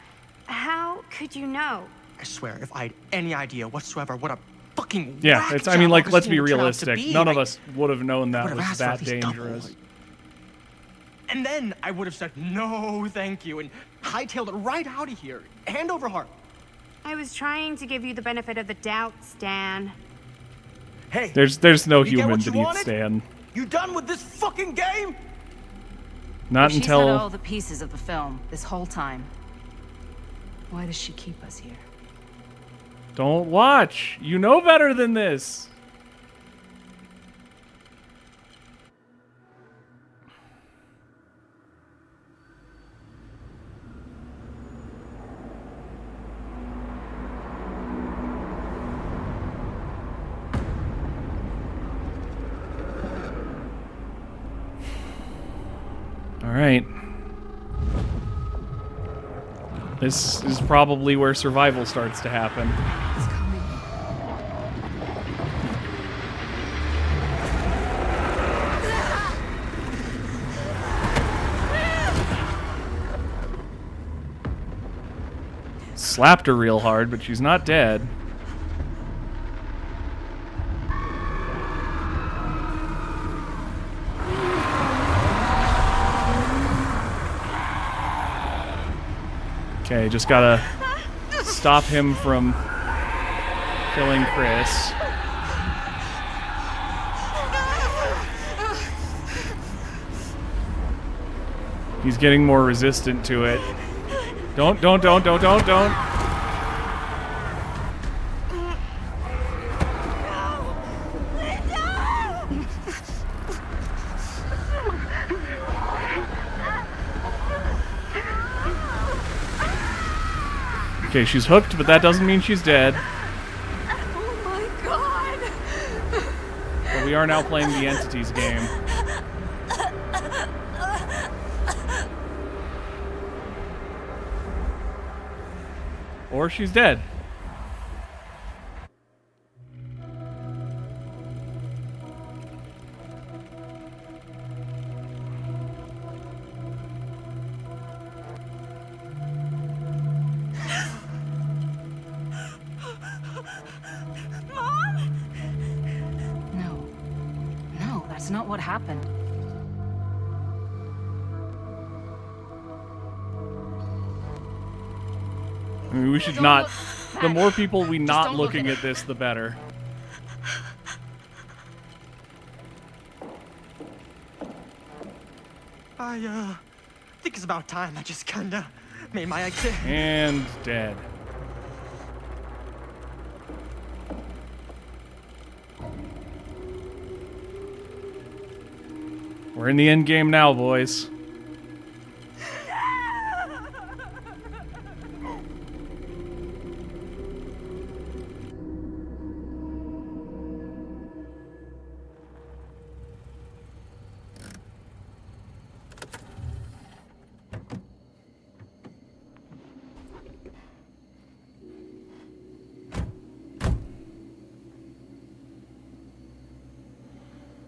How could you know? I swear, if I had any idea whatsoever what a fucking Yeah, whack it's. I mean, job like, let's be Augustine turned out to realistic. be, None of I us would have known that would've was asked for that at least double. dangerous. And then I would have said no, thank you, and hightailed it right out of here, hand over heart. I was trying to give you the benefit of the doubt, Stan. Hey, There's no you get human what you beneath wanted? Stan. You done with this fucking game? Not She's until. had all the pieces of the film this whole time. Why does she keep us here? Don't watch. You know better than this. All right. This is probably where survival starts to happen. It's coming. Slapped her real hard, but she's not dead. Okay, just gotta stop him from killing Chris. He's getting more resistant to it. Don't. Okay, she's hooked, but that doesn't mean she's dead. Oh my god! But we are now playing the Entities game. Or she's dead. No, that's not what happened. I mean, we should Don't not. look The back. more people we Just not don't look looking at at this, the better. I think it's about time I just kinda made my exit. And dead. We're in the end game now, boys.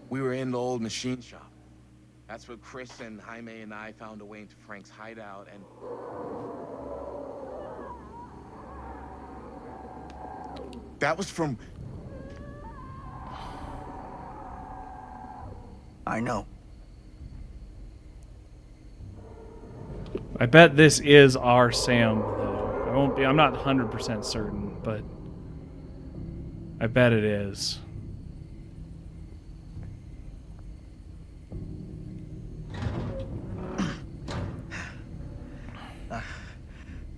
We were in the old machine shop. That's where Chris and Jaime and I found a way into Frank's hideout and... That was from... I know. I bet this is our Sam, though. I won't be. I'm not 100% certain, but I bet it is.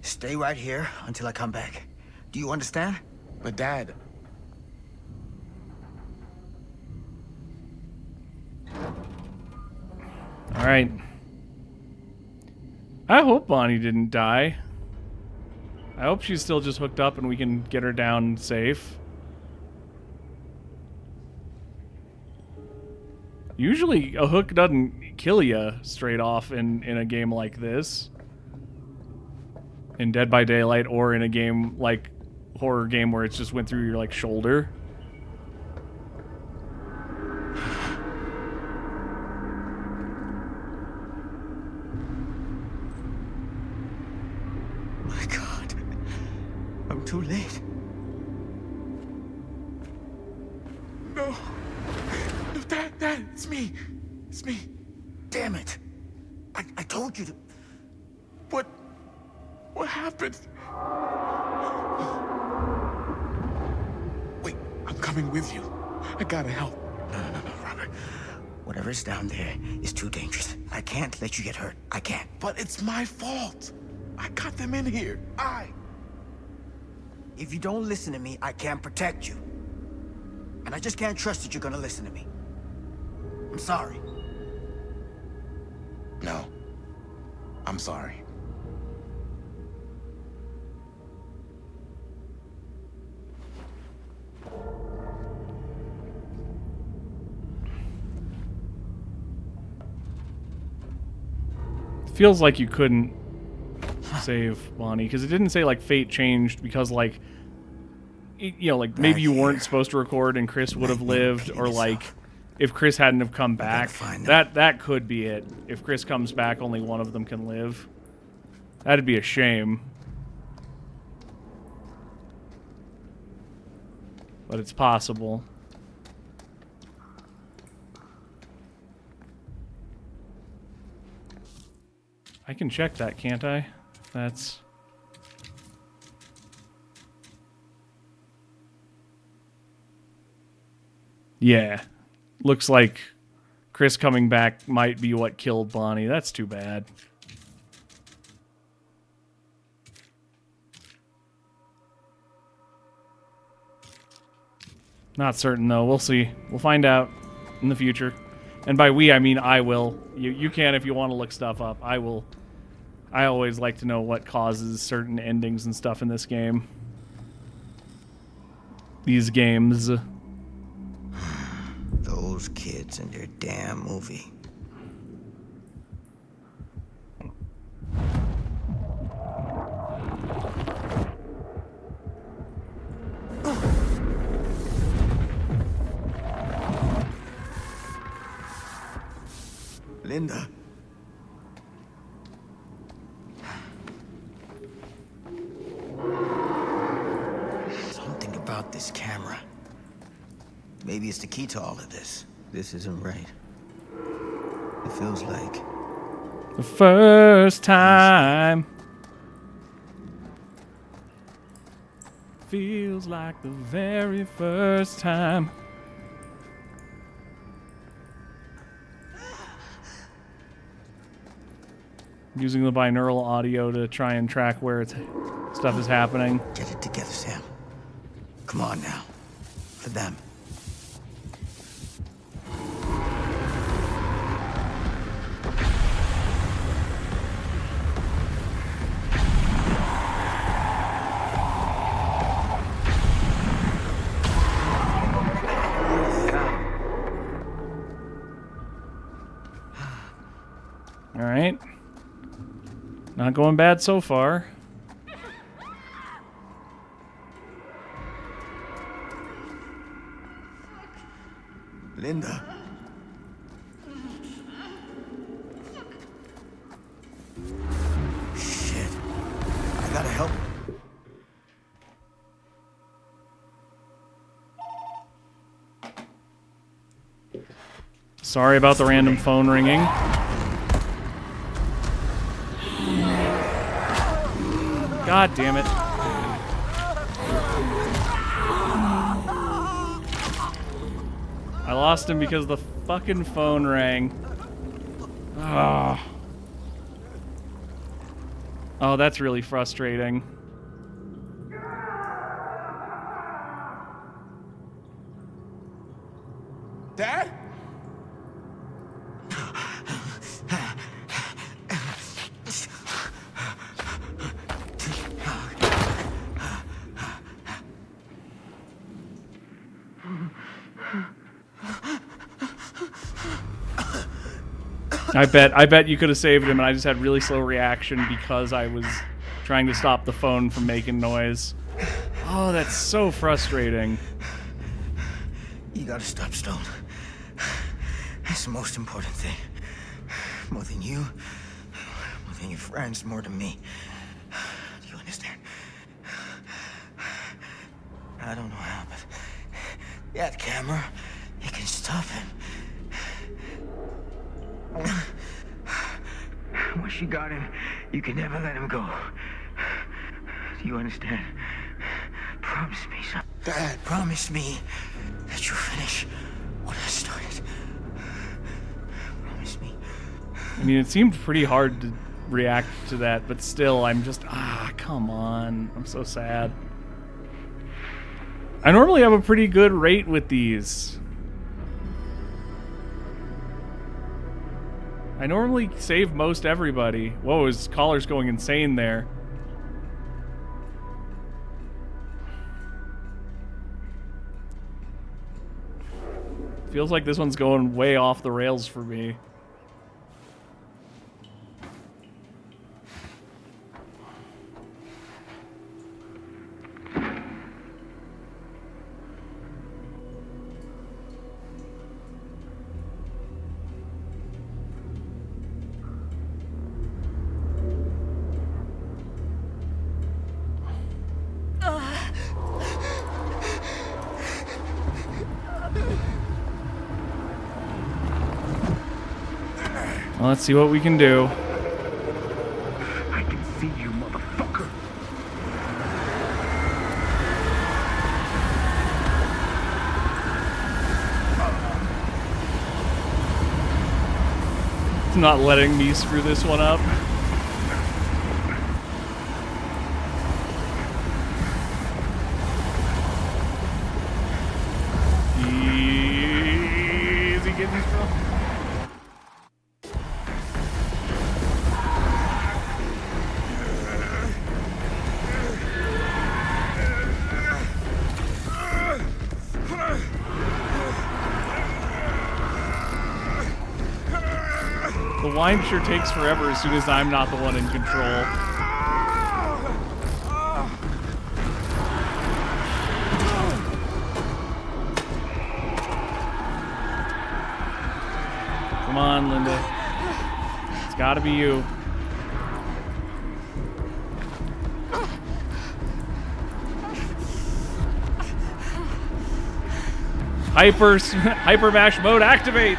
Stay right here until I come back. Do you understand? But Dad... Alright. I hope Bonnie didn't die. I hope she's still just hooked up and we can get her down safe. Usually a hook doesn't kill you straight off in a game like this. In Dead by Daylight, or in a game like horror game where it's just went through your like shoulder. My God. I'm too late. No. No, Dad, it's me. It's me. Damn it. I told you to... What happened? Wait, I'm coming with you. I gotta help. No, Robert. Whatever's down there is too dangerous. I can't let you get hurt. I can't. But it's my fault. I got them in here. If you don't listen to me, I can't protect you. And I just can't trust that you're gonna listen to me. I'm sorry. No. I'm sorry. Feels like you couldn't save Bonnie, because it didn't say like fate changed because like you know, like maybe you weren't supposed to record and Chris would have lived, or like if Chris hadn't have come back. That could be it. If Chris comes back, only one of them can live. That'd be a shame. But it's possible. I can check that, can't I? That's... Yeah. Looks like Chris coming back might be what killed Bonnie. That's too bad. Not certain, though. We'll see. We'll find out in the future. And by we, I mean I will. You can if you want to look stuff up. I will. I always like to know what causes certain endings and stuff in this game. These games. Those kids and their damn movie. Linda. Something about this camera. Maybe it's the key to all of this. This isn't right. It feels like the first time. Feels like the very first time. Using the binaural audio to try and track where stuff is happening. Get it together, Sam. Come on now. For them. All right. Not going bad so far. Linda. Shit. I gotta help. Sorry about the random phone ringing. God damn it. I lost him because the fucking phone rang. Oh. Oh, that's really frustrating. Dad? I bet you could have saved him, and I just had really slow reaction because I was trying to stop the phone from making noise. Oh, that's so frustrating. You gotta stop Stone. That's the most important thing. More than you, more than your friends, more than me. Do you understand? I don't know how, but that camera, it can stop him. Once you got him, you can never let him go. Do you understand? Promise me something. Dad, promise me that you'll finish what I started. Promise me. I mean, it seemed pretty hard to react to that, but still, I'm just, come on. I'm so sad. I normally have a pretty good rate with these. I normally save most everybody. Whoa, his collar's going insane there. Feels like this one's going way off the rails for me. Well, let's see what we can do. I can see you, motherfucker. not letting me screw this one up. Easy getting through. The wine sure takes forever as soon as I'm not the one in control. Come on, Linda. It's gotta be you. Hyper mash mode activate!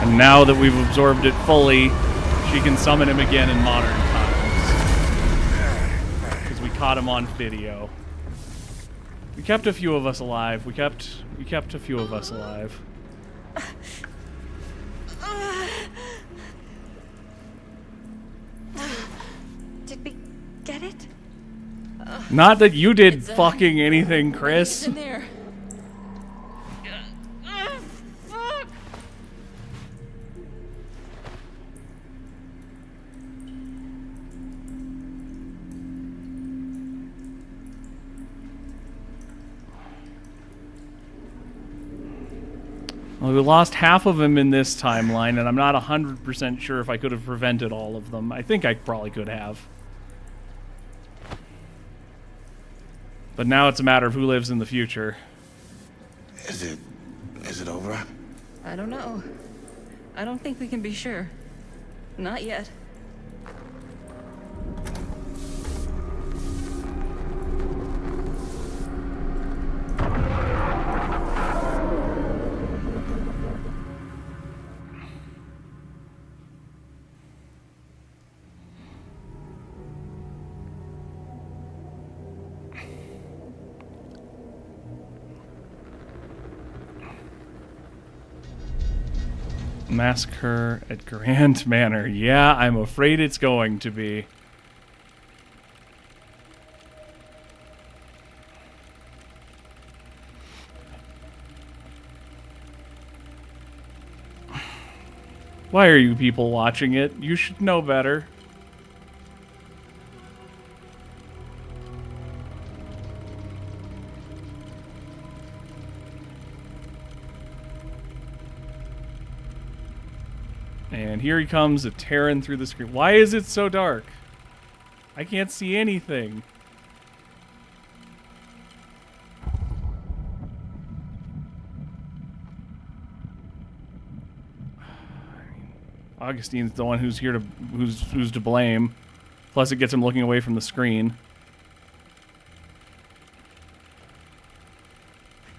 And now that we've absorbed it fully, she can summon him again in modern times. Because we caught him on video. We kept a few of us alive. We kept a few of us alive. Did we get it? Not that you did fucking anything, Chris. It's in there. Fuck. Well, we lost half of him in this timeline, and I'm not 100% sure if I could have prevented all of them. I think I probably could have. But now it's a matter of who lives in the future. Is it over? I don't know. I don't think we can be sure. Not yet. Massacre at Grand Manor. Yeah, I'm afraid it's going to be. Why are you people watching it? You should know better. And here he comes, tearing through the screen. Why is it so dark? I can't see anything. Augustine's the one who's here to who's to blame. Plus, it gets him looking away from the screen.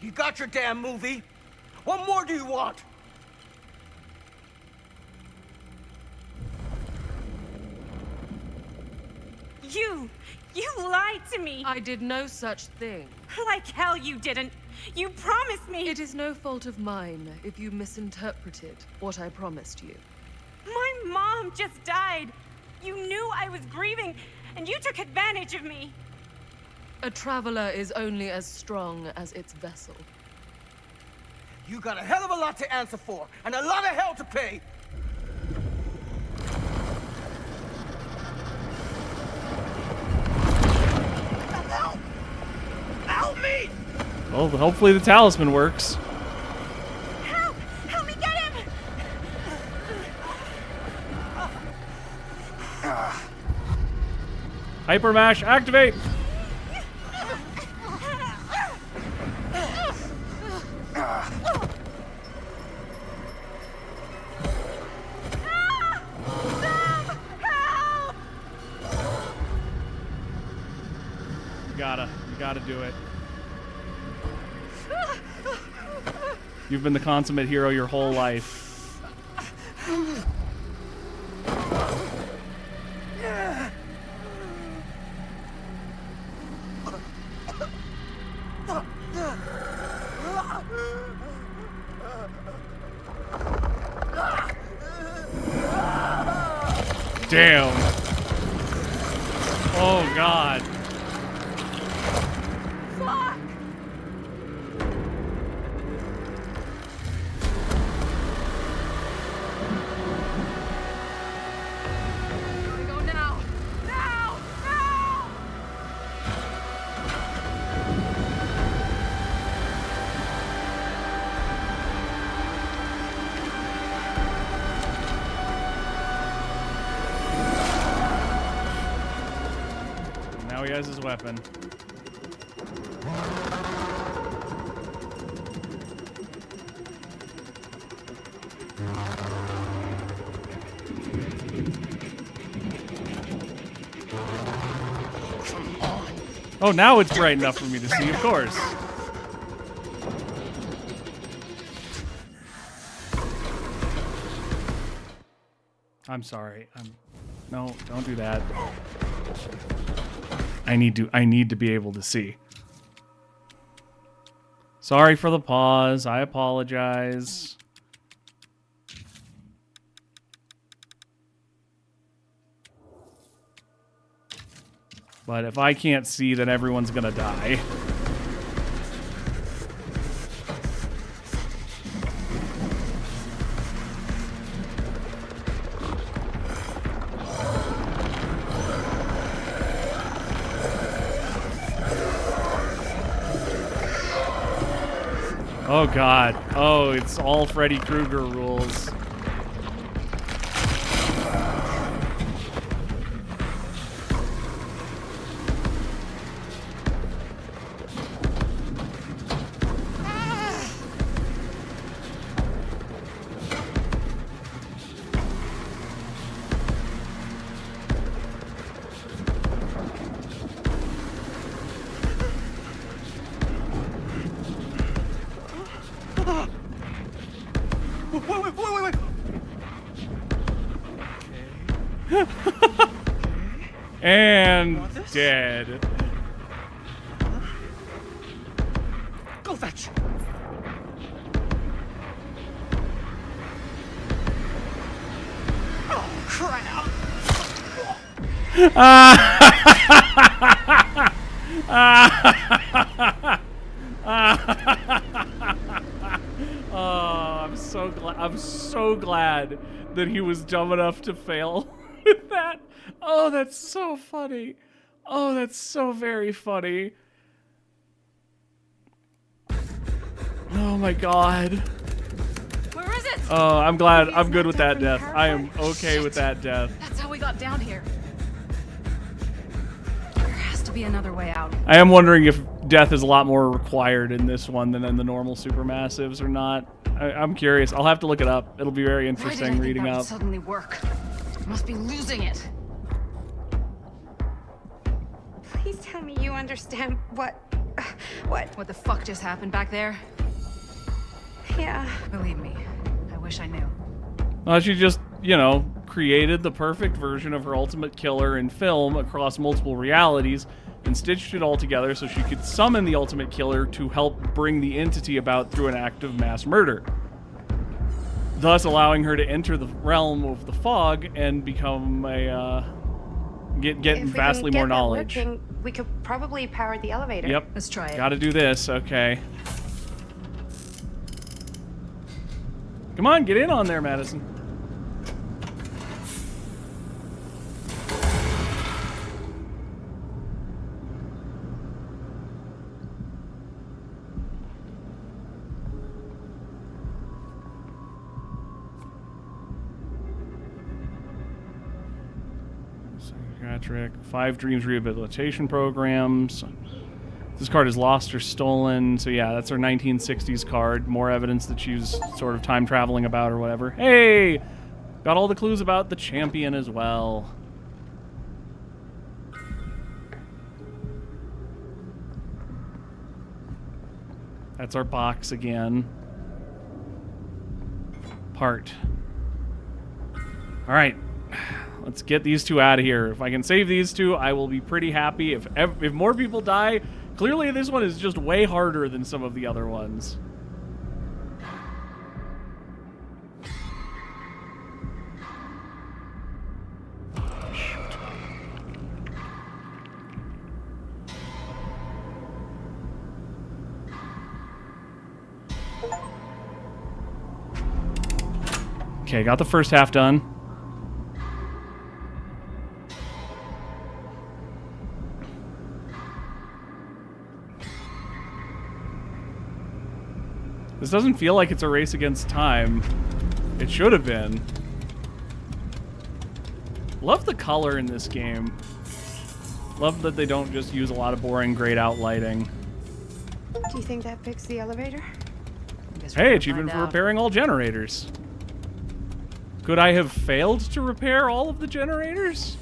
You got your damn movie. What more do you want? You lied to me! I did no such thing. Like hell you didn't! You promised me! It is no fault of mine if you misinterpreted what I promised you. My mom just died! You knew I was grieving, and you took advantage of me! A traveler is only as strong as its vessel. You got a hell of a lot to answer for, and a lot of hell to pay! Help me! Well, hopefully the talisman works. Help! Help me get him! Hyper mash, activate! do it. You've been the consummate hero your whole life. Damn. Oh, God. Fuck! Gotta go now! Now! Now! Now he has his weapon. Oh, now it's bright enough for me to see, of course. I'm sorry. No, don't do that. I need to be able to see. Sorry for the pause. I apologize. But if I can't see, then everyone's gonna die. Oh God. Oh, it's all Freddy Krueger rules. And dead. Go fetch. Oh, cry out. Oh, I'm so glad that he was dumb enough to fail with that. Oh, that's so funny. Oh, that's so very funny. Oh my God. Where is it? Oh, I'm glad. I'm good with that death. I am okay with that death. That's how we got down here. There has to be another way out. I am wondering if death is a lot more required in this one than in the normal supermassives or not. I'm curious. I'll have to look it up. It'll be very interesting reading up. Suddenly work. I must be losing it. Please tell me you understand what the fuck just happened back there? Yeah. Believe me, I wish I knew. Well, she just, you know, created the perfect version of her ultimate killer in film across multiple realities and stitched it all together so she could summon the ultimate killer to help bring the entity about through an act of mass murder, thus allowing her to enter the realm of the fog and become a get vastly more knowledge. Working, we could probably power the elevator. Yep. Let's try it. Gotta do this. Okay. Come on, get in on there, Madison. Psychiatric, 5 Dreams rehabilitation programs. This card is lost or stolen. So yeah, that's our 1960s card. More evidence that she's sort of time traveling about or whatever. Hey! Got all the clues about the champion as well. That's our box again. Part. All right. Let's get these two out of here. If I can save these two, I will be pretty happy. If more people die, clearly this one is just way harder than some of the other ones. Okay, got the first half done. This doesn't feel like it's a race against time. It should have been. Love the color in this game. Love that they don't just use a lot of boring grayed out lighting. Do you think that fixed the elevator? Hey, achievement for repairing all generators. Could I have failed to repair all of the generators?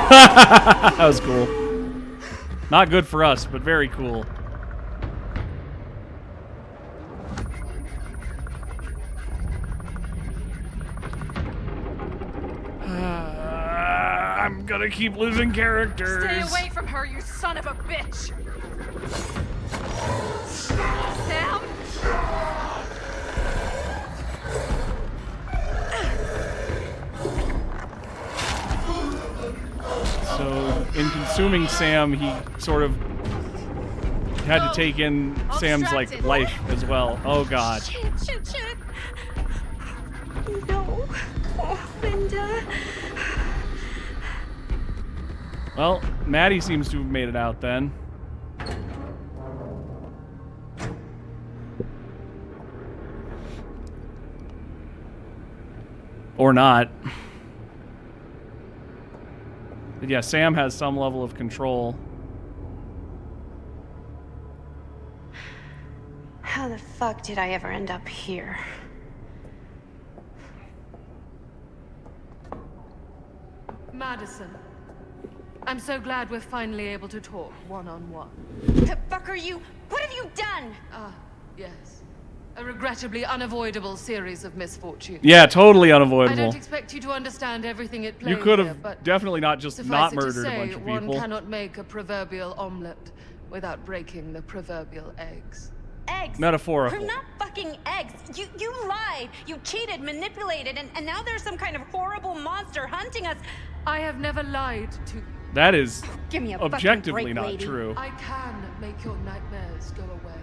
That was cool. Not good for us, but very cool. I'm gonna keep losing characters. Stay away from her, you son of a bitch! Sam? So, in consuming Sam, he sort of had to take in Sam's, like, life as well. Oh, God. Shit. No. Oh, Linda. Well, Maddie seems to have made it out then. Or not. But yeah, Sam has some level of control. How the fuck did I ever end up here? Madison, I'm so glad we're finally able to talk one-on-one. The fuck are you? What have you done? Ah, yes. A regrettably unavoidable series of misfortunes. Yeah, totally I unavoidable. don't expect you to understand everything at play You could here, have but definitely not just suffice not it to murdered a say, bunch of one people. cannot make a proverbial omelet without breaking the proverbial eggs. Eggs. Metaphorical. We're not fucking eggs. You lied. You cheated, manipulated, and now there's some kind of horrible monster hunting us. I have never lied to you. That is Give me a fucking objectively break, not lady. true. I can make your nightmares go away.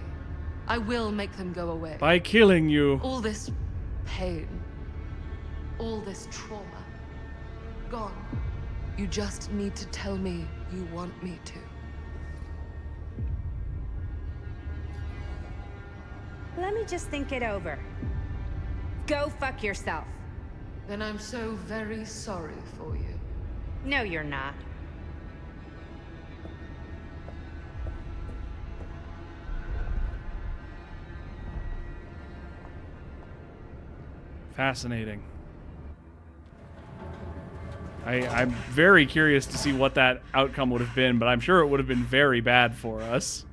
I will make them go away. By killing you. All this pain, all this trauma, gone. You just need to tell me you want me to. Let me just think it over. Go fuck yourself. Then I'm so very sorry for you. No, you're not. Fascinating. I'm very curious to see what that outcome would have been, but I'm sure it would have been very bad for us.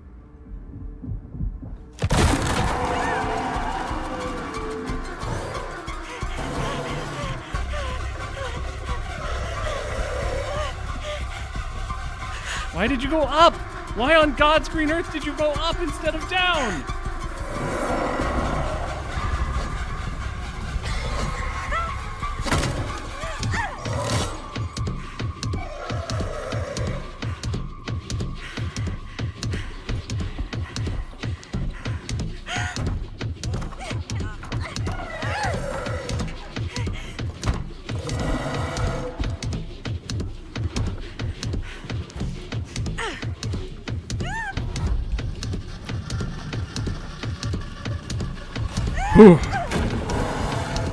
Why did you go up? Why on God's green earth did you go up instead of down? Whew.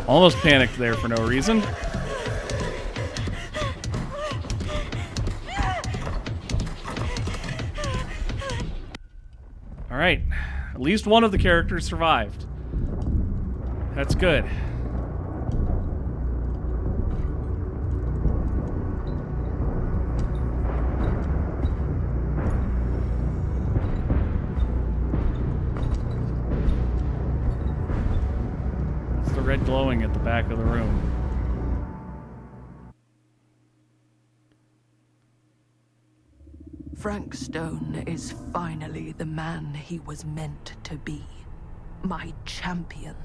Almost panicked there for no reason. All right, at least one of the characters survived. That's good. glowing at the back of the room. Frank Stone is finally the man he was meant to be. My champion.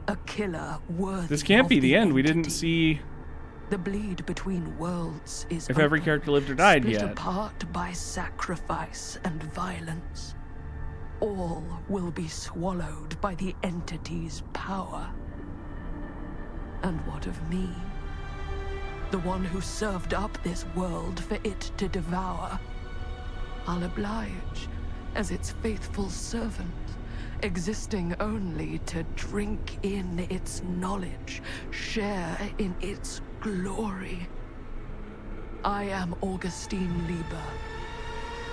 A killer worthy. This can't be the end. We didn't see the bleed between worlds is if every character lived or died split yet. Apart by sacrifice and violence. All will be swallowed by the entity's power. And what of me? The one who served up this world for it to devour. I'll oblige as its faithful servant, existing only to drink in its knowledge, share in its glory. I am Augustine Lieber,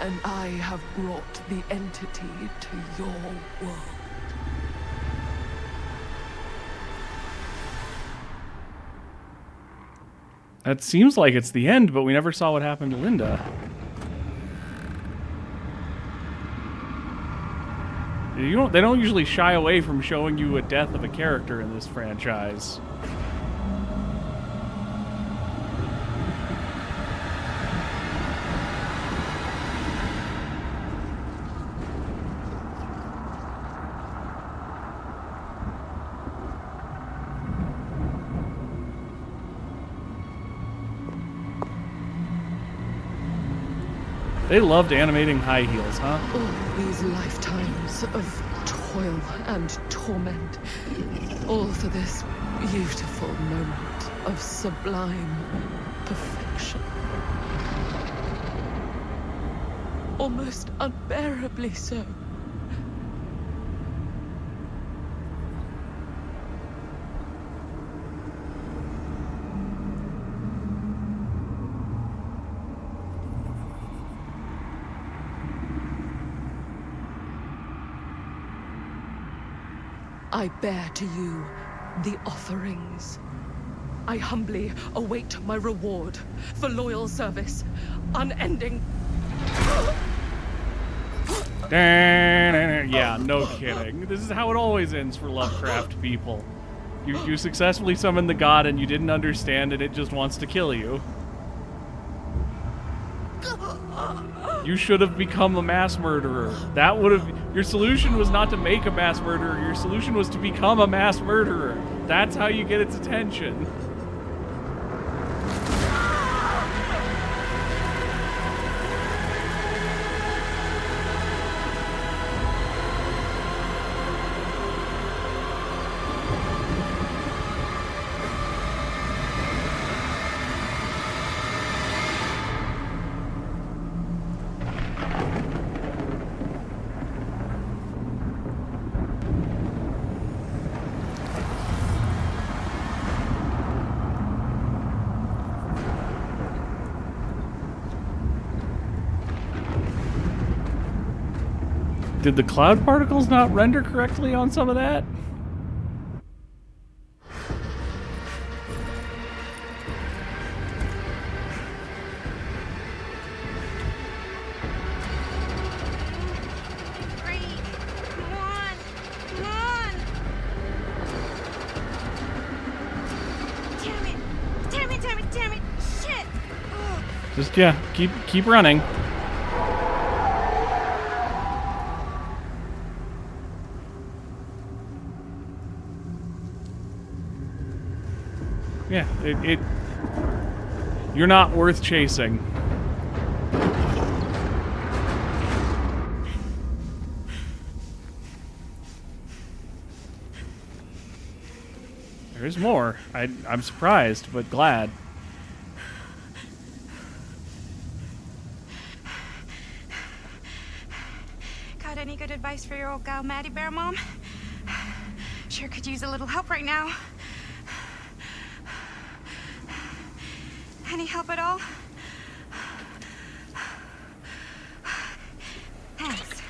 and I have brought the entity to your world. That seems like it's the end, but we never saw what happened to Linda. They don't usually shy away from showing you a death of a character in this franchise. They loved animating high heels, huh? All these lifetimes of toil and torment, all for this beautiful moment of sublime perfection. Almost unbearably so. I bear to you the offerings. I humbly await my reward for loyal service, unending. Yeah, no kidding. This is how it always ends for Lovecraft people. You successfully summoned the god and you didn't understand and it just wants to kill you. You should have become a mass murderer. That would have... Your solution was not to make a mass murderer. Your solution was to become a mass murderer. That's how you get its attention. Did the cloud particles not render correctly on some of that? Damn it, shit! Oh. Just, yeah, keep running. Yeah, you're not worth chasing. There's more. I'm surprised, but glad. Got any good advice for your old gal Maddie Bear, Mom? Sure could use a little help right now. Any help at all? Thanks.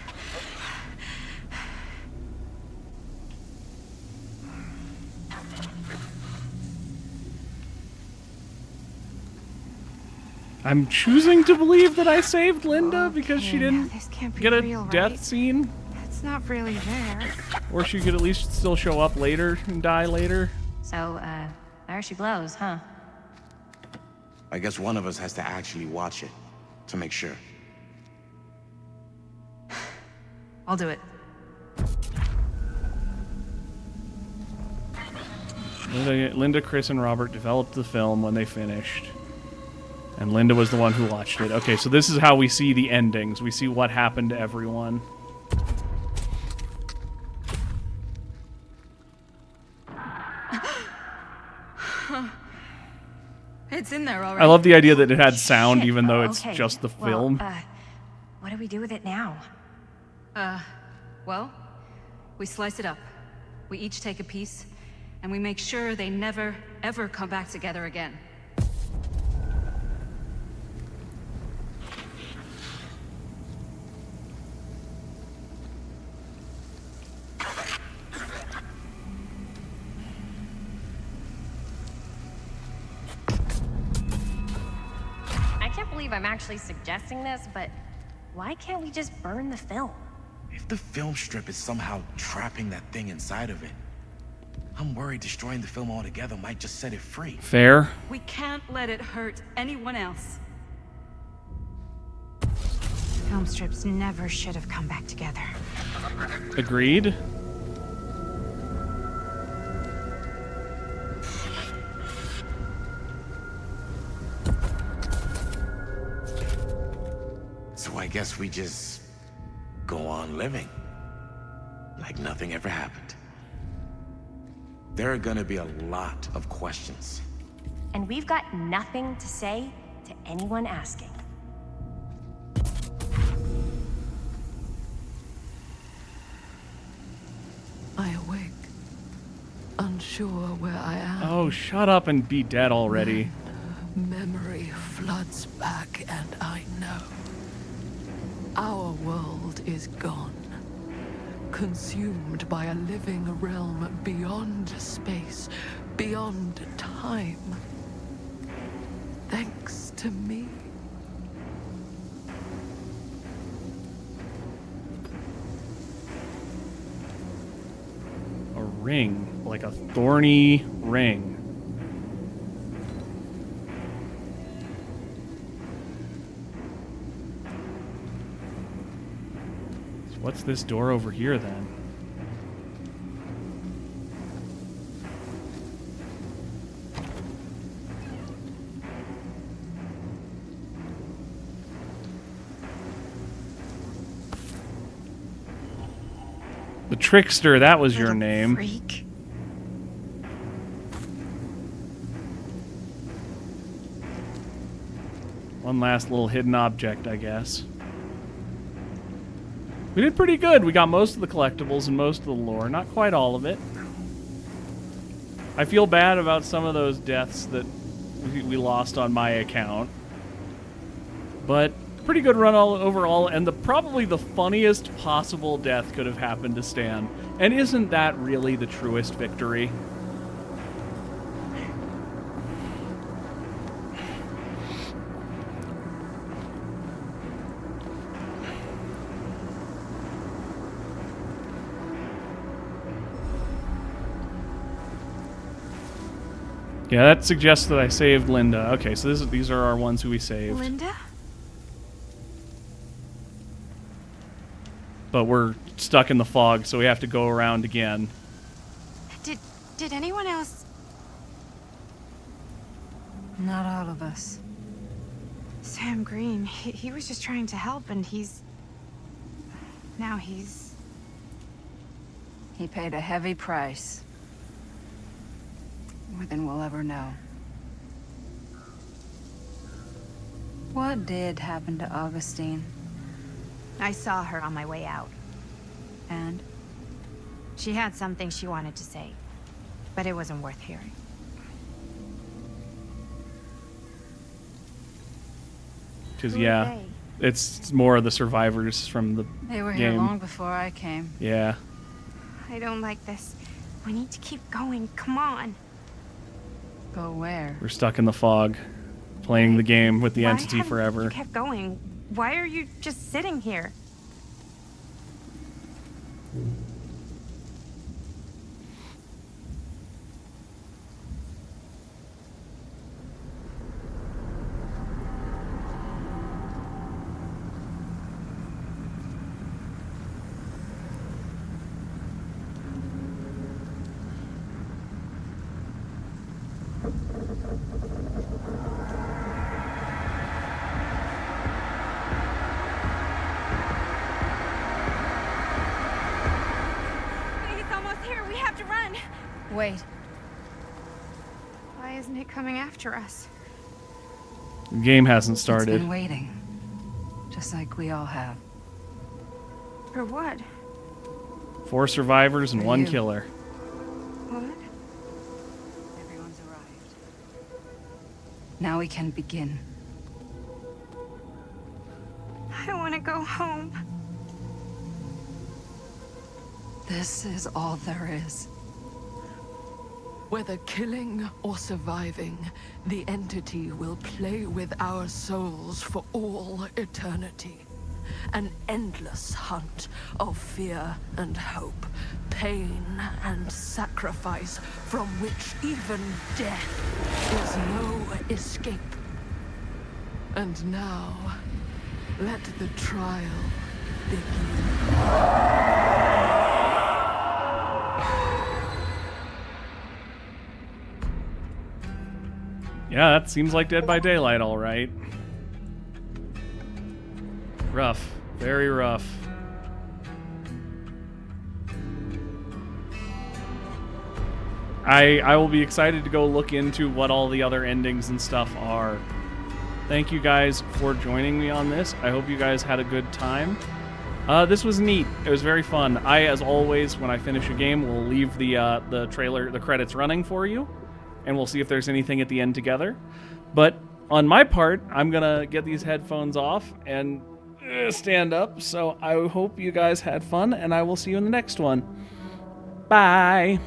I'm choosing to believe that I saved Linda because she didn't This can't be get a real, death right? scene. That It's not really there. Or she could at least still show up later and die later. So, there she blows, huh? I guess one of us has to actually watch it to make sure. I'll do it. Linda, Chris, and Robert developed the film when they finished. And Linda was the one who watched it. Okay, so this is how we see the endings. We see what happened to everyone. It's in there already. I love the idea that it had sound Shit. even though it's Okay, just the well, film. What do we do with it now? Well, we slice it up. We each take a piece, and we make sure they never, ever come back together again. I can't believe I'm actually suggesting this, but why can't we just burn the film? If the film strip is somehow trapping that thing inside of it, I'm worried destroying the film altogether might just set it free. Fair. We can't let it hurt anyone else. Film strips never should have come back together. Agreed. So I guess we just go on living like nothing ever happened. There are gonna be a lot of questions. And we've got nothing to say to anyone asking. I awake, unsure where I am. Oh, shut up and be dead already. Memory floods back, and I know. Our world is gone. Consumed by a living realm beyond space, beyond time. Thanks to me. A ring, like a thorny ring. So what's this door over here then? The Trickster, that was your name. Freak. One last little hidden object, I guess. We did pretty good. We got most of the collectibles and most of the lore. Not quite all of it. I feel bad about some of those deaths that we lost on my account. But pretty good run all overall, and probably the funniest possible death could have happened to Stan. And isn't that really the truest victory? Yeah, that suggests that I saved Linda. Okay, so these are our ones who we saved. Linda? But we're stuck in the fog, so we have to go around again. Did anyone else? Not all of us. Sam Green, he was just trying to help, and now he's... He paid a heavy price. More than we'll ever know. What did happen to Augustine? I saw her on my way out. And? She had something she wanted to say, but it wasn't worth hearing. Because, Who are yeah, it's more of the survivors from the They were game. here long before I came. Yeah. I don't like this. We need to keep going. Come on. Go where? We're stuck in the fog, playing the game with the Why entity haven't forever. you kept going? Why are you just sitting here? He's almost here. We have to run. Wait. Why isn't it coming after us? The game hasn't It's started. been waiting. Just like we all have. For what? 4 survivors and For 1 you. killer. What? Everyone's arrived. Now we can begin. I want to go home. This is all there is. Whether killing or surviving, the entity will play with our souls for all eternity. An endless hunt of fear and hope, pain and sacrifice, from which even death is no escape. And now, let the trial begin. Yeah, that seems like Dead by Daylight, all right. Rough. Very rough. I will be excited to go look into what all the other endings and stuff are. Thank you guys for joining me on this. I hope you guys had a good time. This was neat. It was very fun. I, as always, when I finish a game, will leave the trailer, the credits running for you, and we'll see if there's anything at the end together. But on my part, I'm gonna get these headphones off and stand up. So I hope you guys had fun, and I will see you in the next one. Bye.